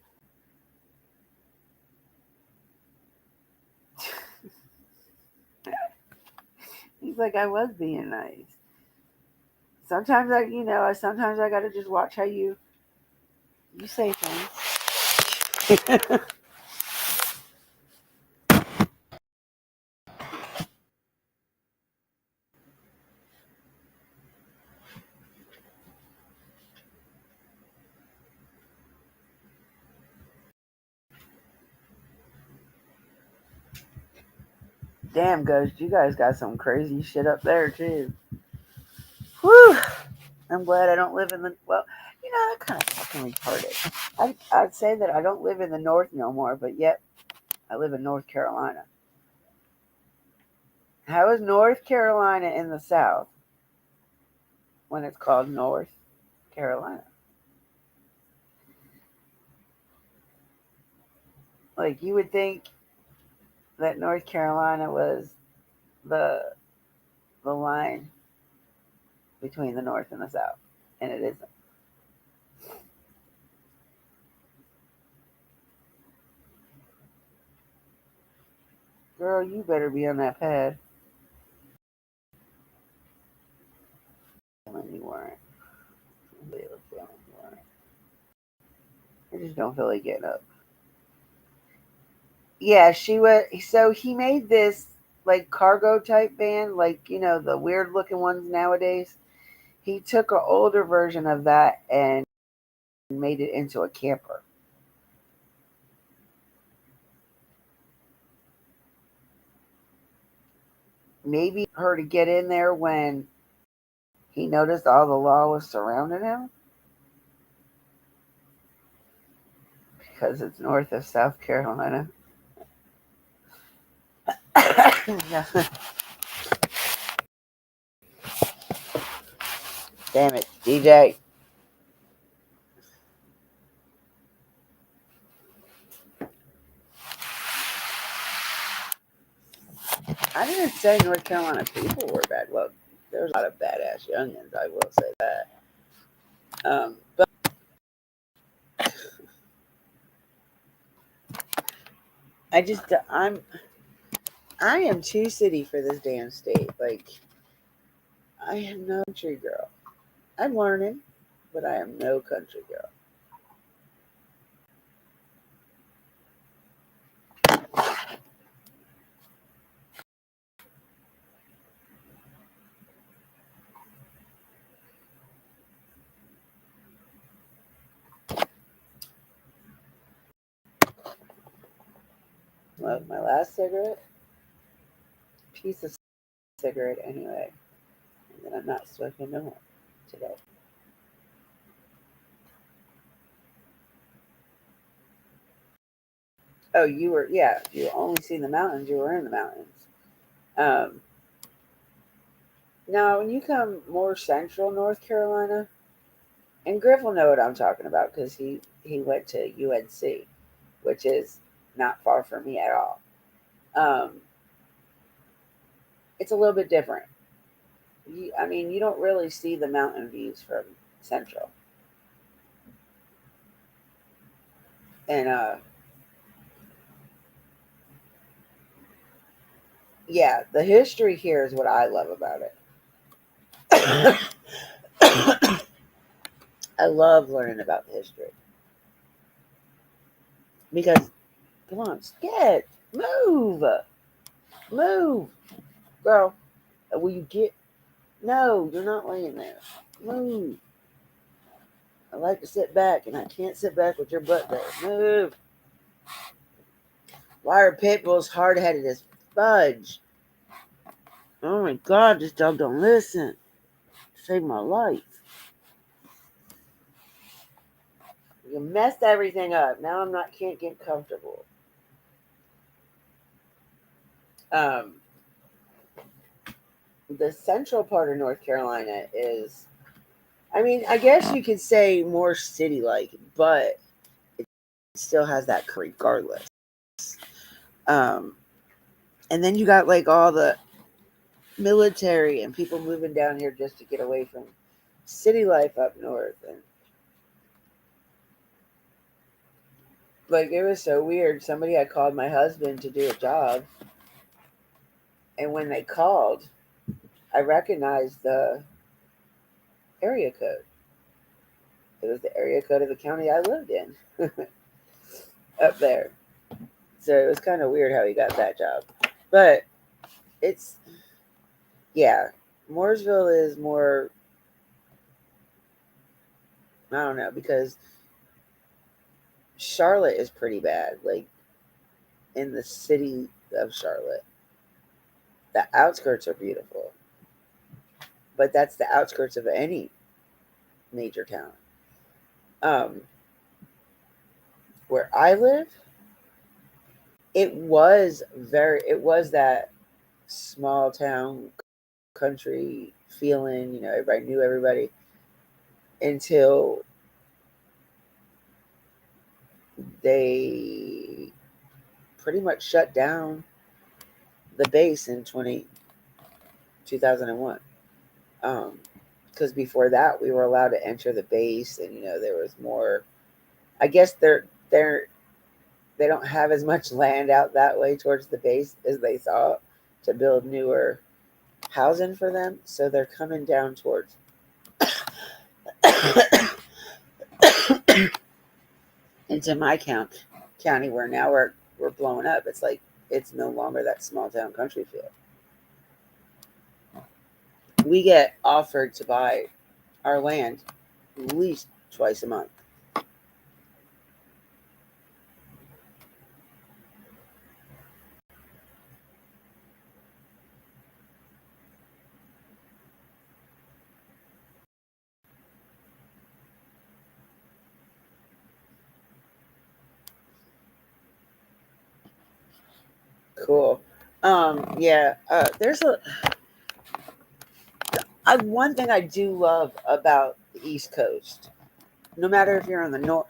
He's like, I was being nice. Sometimes sometimes I gotta just watch how you say things. Damn, Ghost, you guys got some crazy shit up there too. Whew. I'm glad I don't live in the, well, that kind of fucking retarded. I'd say that I don't live in the north no more, but yet I live in North Carolina. How is North Carolina in the south when it's called North Carolina? Like, you would think that North Carolina was the line between the north and the south, and it isn't. Girl, you better be on that pad. When you weren't. I just don't feel like getting up. Yeah, she was. So he made this like cargo type van, like the weird looking ones nowadays. He took an older version of that and made it into a camper. Maybe her to get in there when he noticed all the law was surrounding him, because it's north of South Carolina. Damn it, DJ. I didn't say North Carolina people were bad. Well, there's a lot of badass youngins, I will say that. But I am too city for this damn state. Like, I am no country girl. I'm learning, but I am no country girl. Well, my last cigarette, piece of cigarette anyway, and then I'm not smoking no more today. Oh, you only seen the mountains. You were in the mountains. Um, Now, when you come more central North Carolina, and Griff will know what I'm talking about because he went to UNC, which is not far from me at all. Um, it's a little bit different. You don't really see the mountain views from Central, and yeah, the history here is what I love about it. I love learning about the history because, come on, skid, move, move, girl. Will you get? No, you're not laying there. Move. I like to sit back, and I can't sit back with your butt there. Move. Why are pit bulls hard-headed as fudge? Oh my God, this dog don't listen. Saved my life. You messed everything up. Now can't get comfortable. Um, the central part of North Carolina is, I mean, I guess you could say more city like, but it still has that regardless. Um, and then you got like all the military and people moving down here just to get away from city life up north. And like, it was so weird. Somebody had called my husband to do a job. And when they called, I recognized the area code. It was the area code of the county I lived in up there. So it was kind of weird how he got that job. But it's, yeah, Mooresville is more, I don't know, because Charlotte is pretty bad. Like, in the city of Charlotte, the outskirts are beautiful. But that's the outskirts of any major town. Um, where I live, it was that small town country feeling, everybody knew everybody until they pretty much shut down the base in 2001. Because before that we were allowed to enter the base, and there was more, I guess they don't have as much land out that way towards the base as they thought to build newer housing for them. So they're coming down towards into my county where now we're blowing up. It's like it's no longer that small town country feel. We get offered to buy our land at least twice a month. Cool. Yeah. There's one thing I do love about the East Coast. No matter if you're on the north,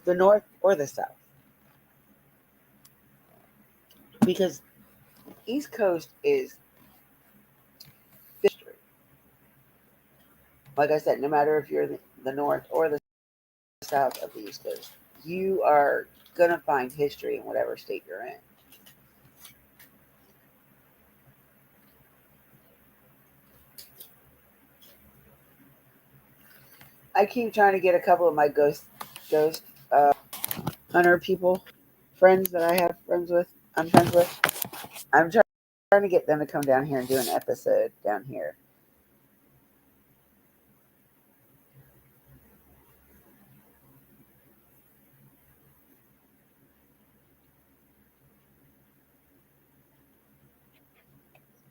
the north or the south, because East Coast is history. Like I said, no matter if you're the north or the south of the East Coast, you are gonna find history in whatever state you're in. I keep trying to get a couple of my ghost hunter people, friends that I have I'm friends with. I'm trying to get them to come down here and do an episode down here.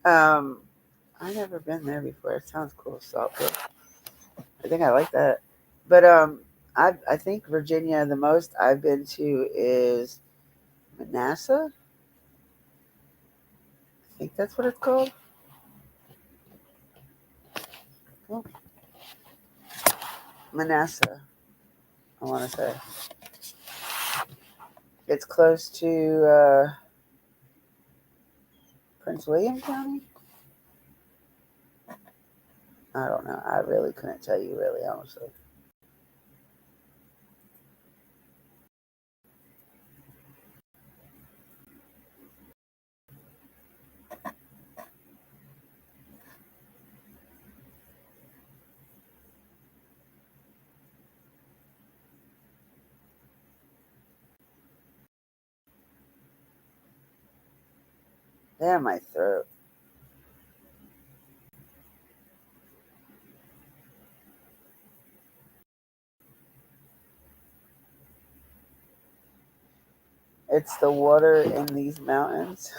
Um, I've never been there before. It sounds cool, Saltville. I think I like that. But I think Virginia, the most I've been to is Manassas. I think that's what it's called. Oh, Manassas, I want to say. It's close to Prince William County. I don't know. I really couldn't tell you, really, honestly. Damn, my throat. It's the water in these mountains.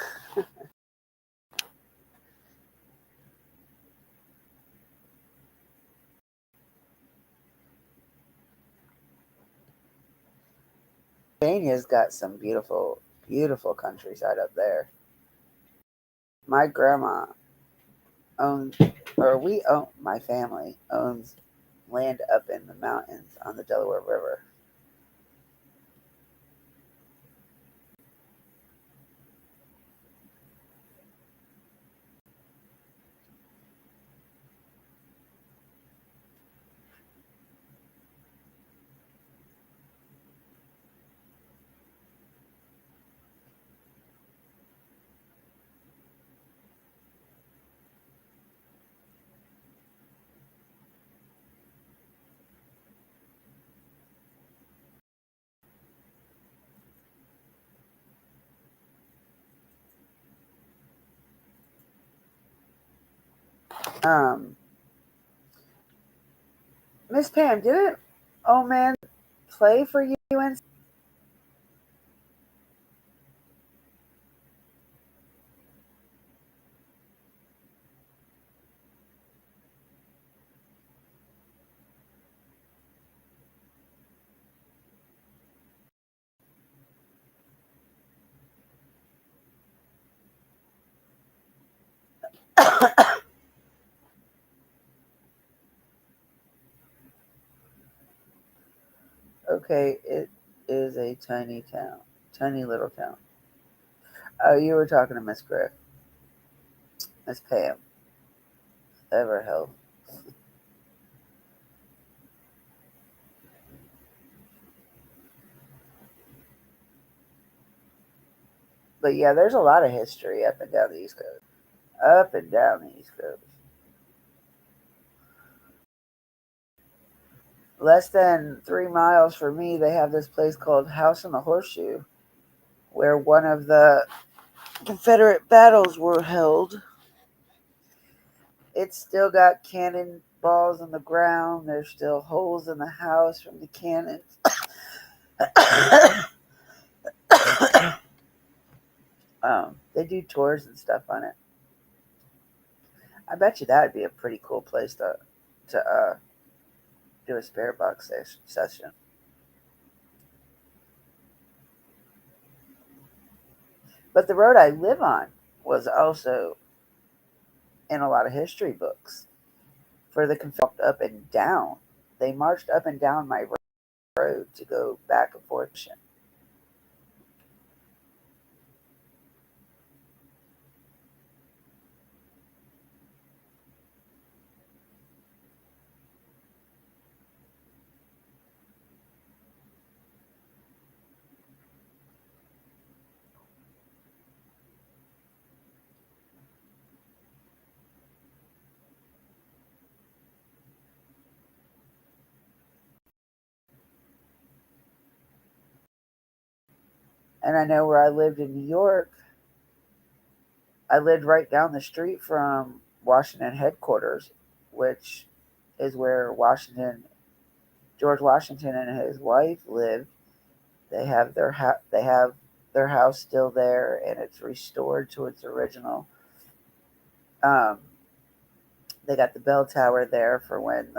Pennsylvania's got some beautiful, beautiful countryside up there. My grandma owns, or we own, my family owns land up in the mountains on the Delaware River. Um, Miss Pam, didn't old man play for you? And okay, it is a tiny town, tiny little town. Oh, you were talking to Miss Griff, Miss Pam. Ever held. But yeah, there's a lot of history up and down the East Coast. Up and down the East Coast. Less than 3 miles from me, they have this place called House on the Horseshoe, where one of the Confederate battles were held. It's still got cannon balls on the ground. There's still holes in the house from the cannons. They do tours and stuff on it. I bet you that would be a pretty cool place to do a spare box session. But the road I live on was also in a lot of history books. For the Confederate up and down, they marched up and down my road to go back and forth. And I know where I lived in New York, I lived right down the street from Washington headquarters, which is where George Washington and his wife lived. They have their house still there, and it's restored to its original. Um, they got the bell tower there for when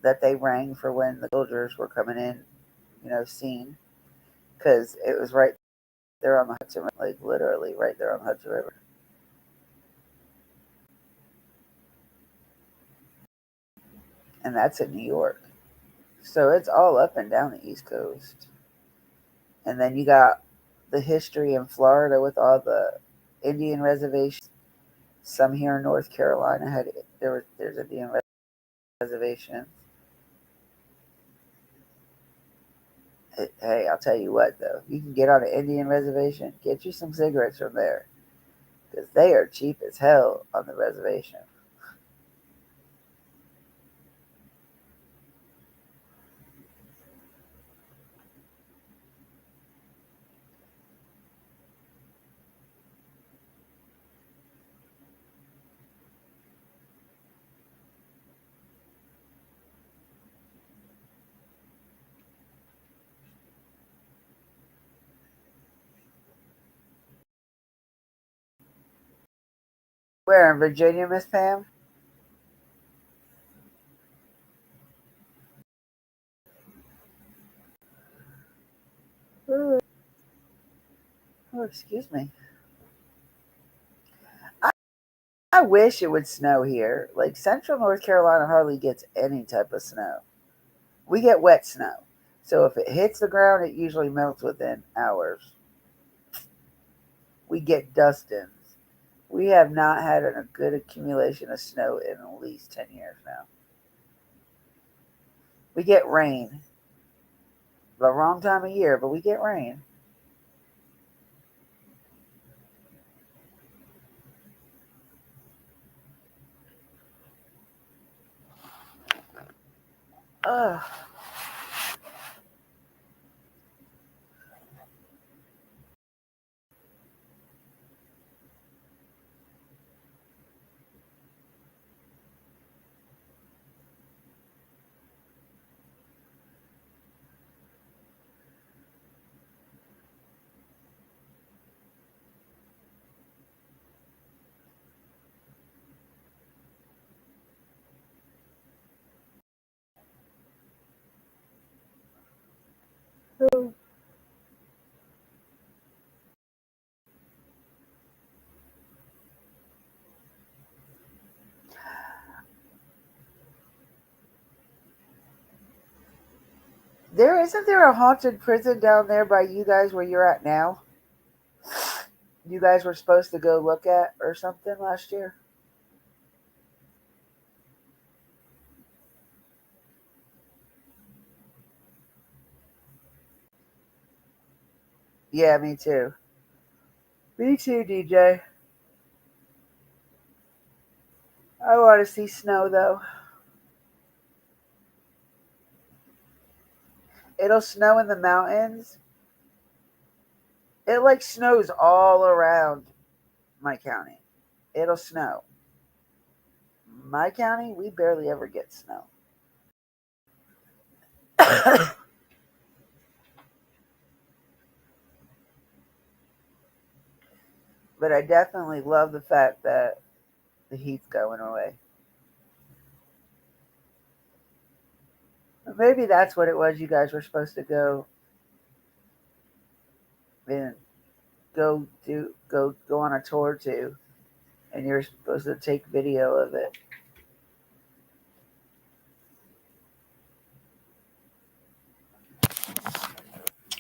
that they rang for when the soldiers were coming in, seen, because it was right there on the Hudson River, like literally right there on the Hudson River. And that's in New York. So it's all up and down the East Coast. And then you got the history in Florida with all the Indian reservations. Some here in North Carolina there's Indian reservations. Hey, I'll tell you what though, you can get on an Indian reservation, get you some cigarettes from there, because they are cheap as hell on the reservation. Where in Virginia, Miss Pam? Oh, excuse me. I wish it would snow here. Like Central North Carolina hardly gets any type of snow. We get wet snow. So if it hits the ground, it usually melts within hours. We get dust-ins. We have not had a good accumulation of snow in at least 10 years now. We get rain. The wrong time of year, but we get rain. Ugh. Isn't there a haunted prison down there by you guys where you're at now? You guys were supposed to go look at or something last year? Yeah, me too. Me too, DJ. I want to see snow though. It'll snow in the mountains. It like snows all around my county. It'll snow. My county, we barely ever get snow. But I definitely love the fact that the heat's going away. Maybe that's what it was. You guys were supposed to go and go on a tour to, and you're supposed to take video of it.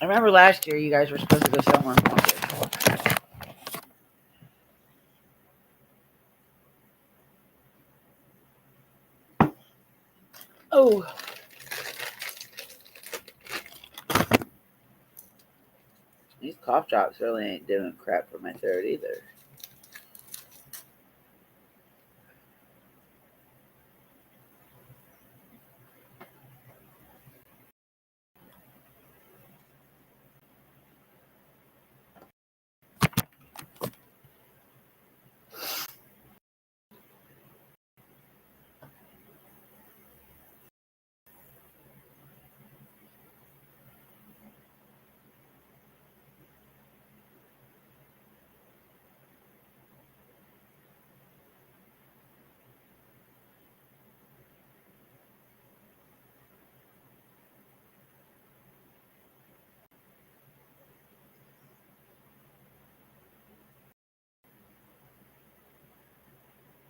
I remember last year you guys were supposed to go somewhere haunted. Oh, these cough drops really ain't doing crap for my throat either.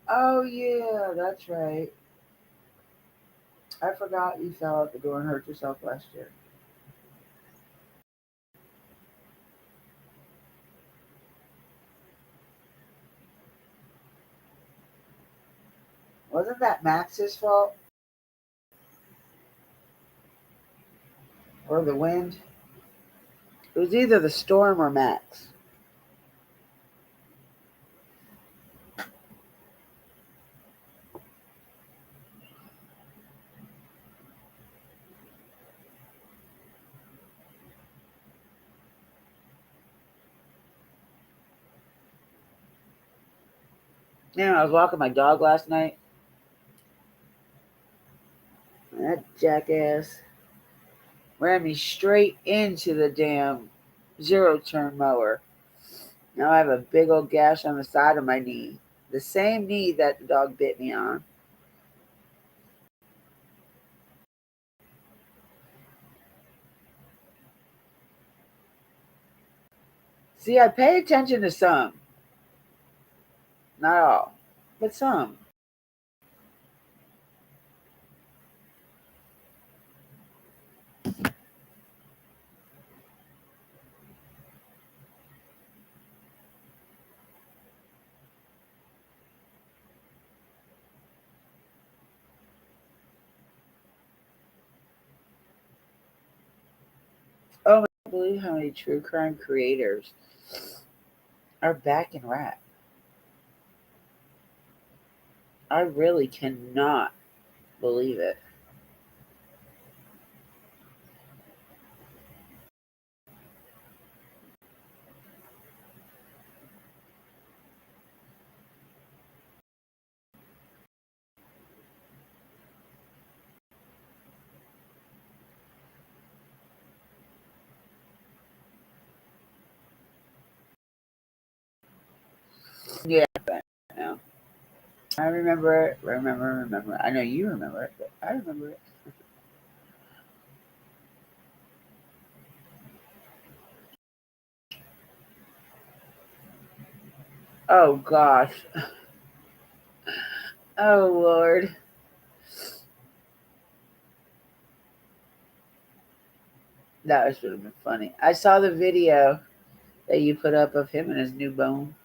Oh yeah, that's right. I forgot you fell out the door and hurt yourself last year. Wasn't that Max's fault or the wind? It was either the storm or Max. Man, I was walking my dog last night. And that jackass ran me straight into the damn zero turn mower. Now I have a big old gash on the side of my knee. The same knee that the dog bit me on. See, I pay attention to some. Not all, but some. Oh, I can't believe how many true crime creators are back in rap. I really cannot believe it. Yeah, now. I remember it. Remember. I know you remember it, but I remember it. Oh gosh. Oh Lord. That would have been funny. I saw the video that you put up of him and his new bone.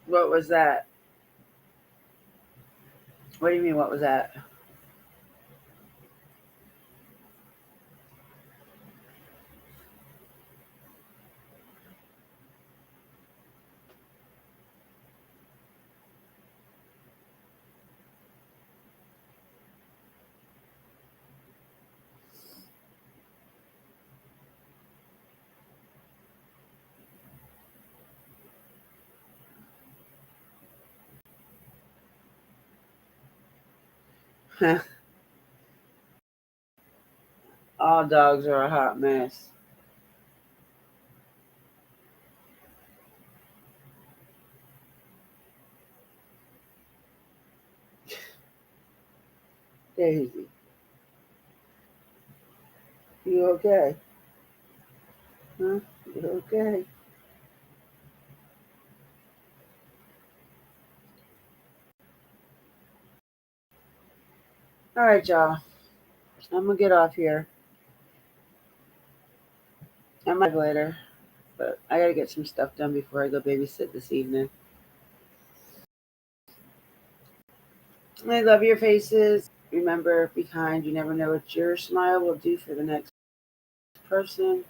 What was that? What do you mean, what was that? All dogs are a hot mess. Daisy, you okay? Huh? You okay? All right, y'all. I'm gonna get off here. I might later, but I gotta get some stuff done before I go babysit this evening. I love your faces. Remember, be kind. You never know what your smile will do for the next person.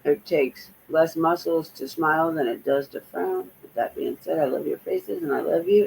It takes less muscles to smile than it does to frown. With that being said, I love your faces and I love you.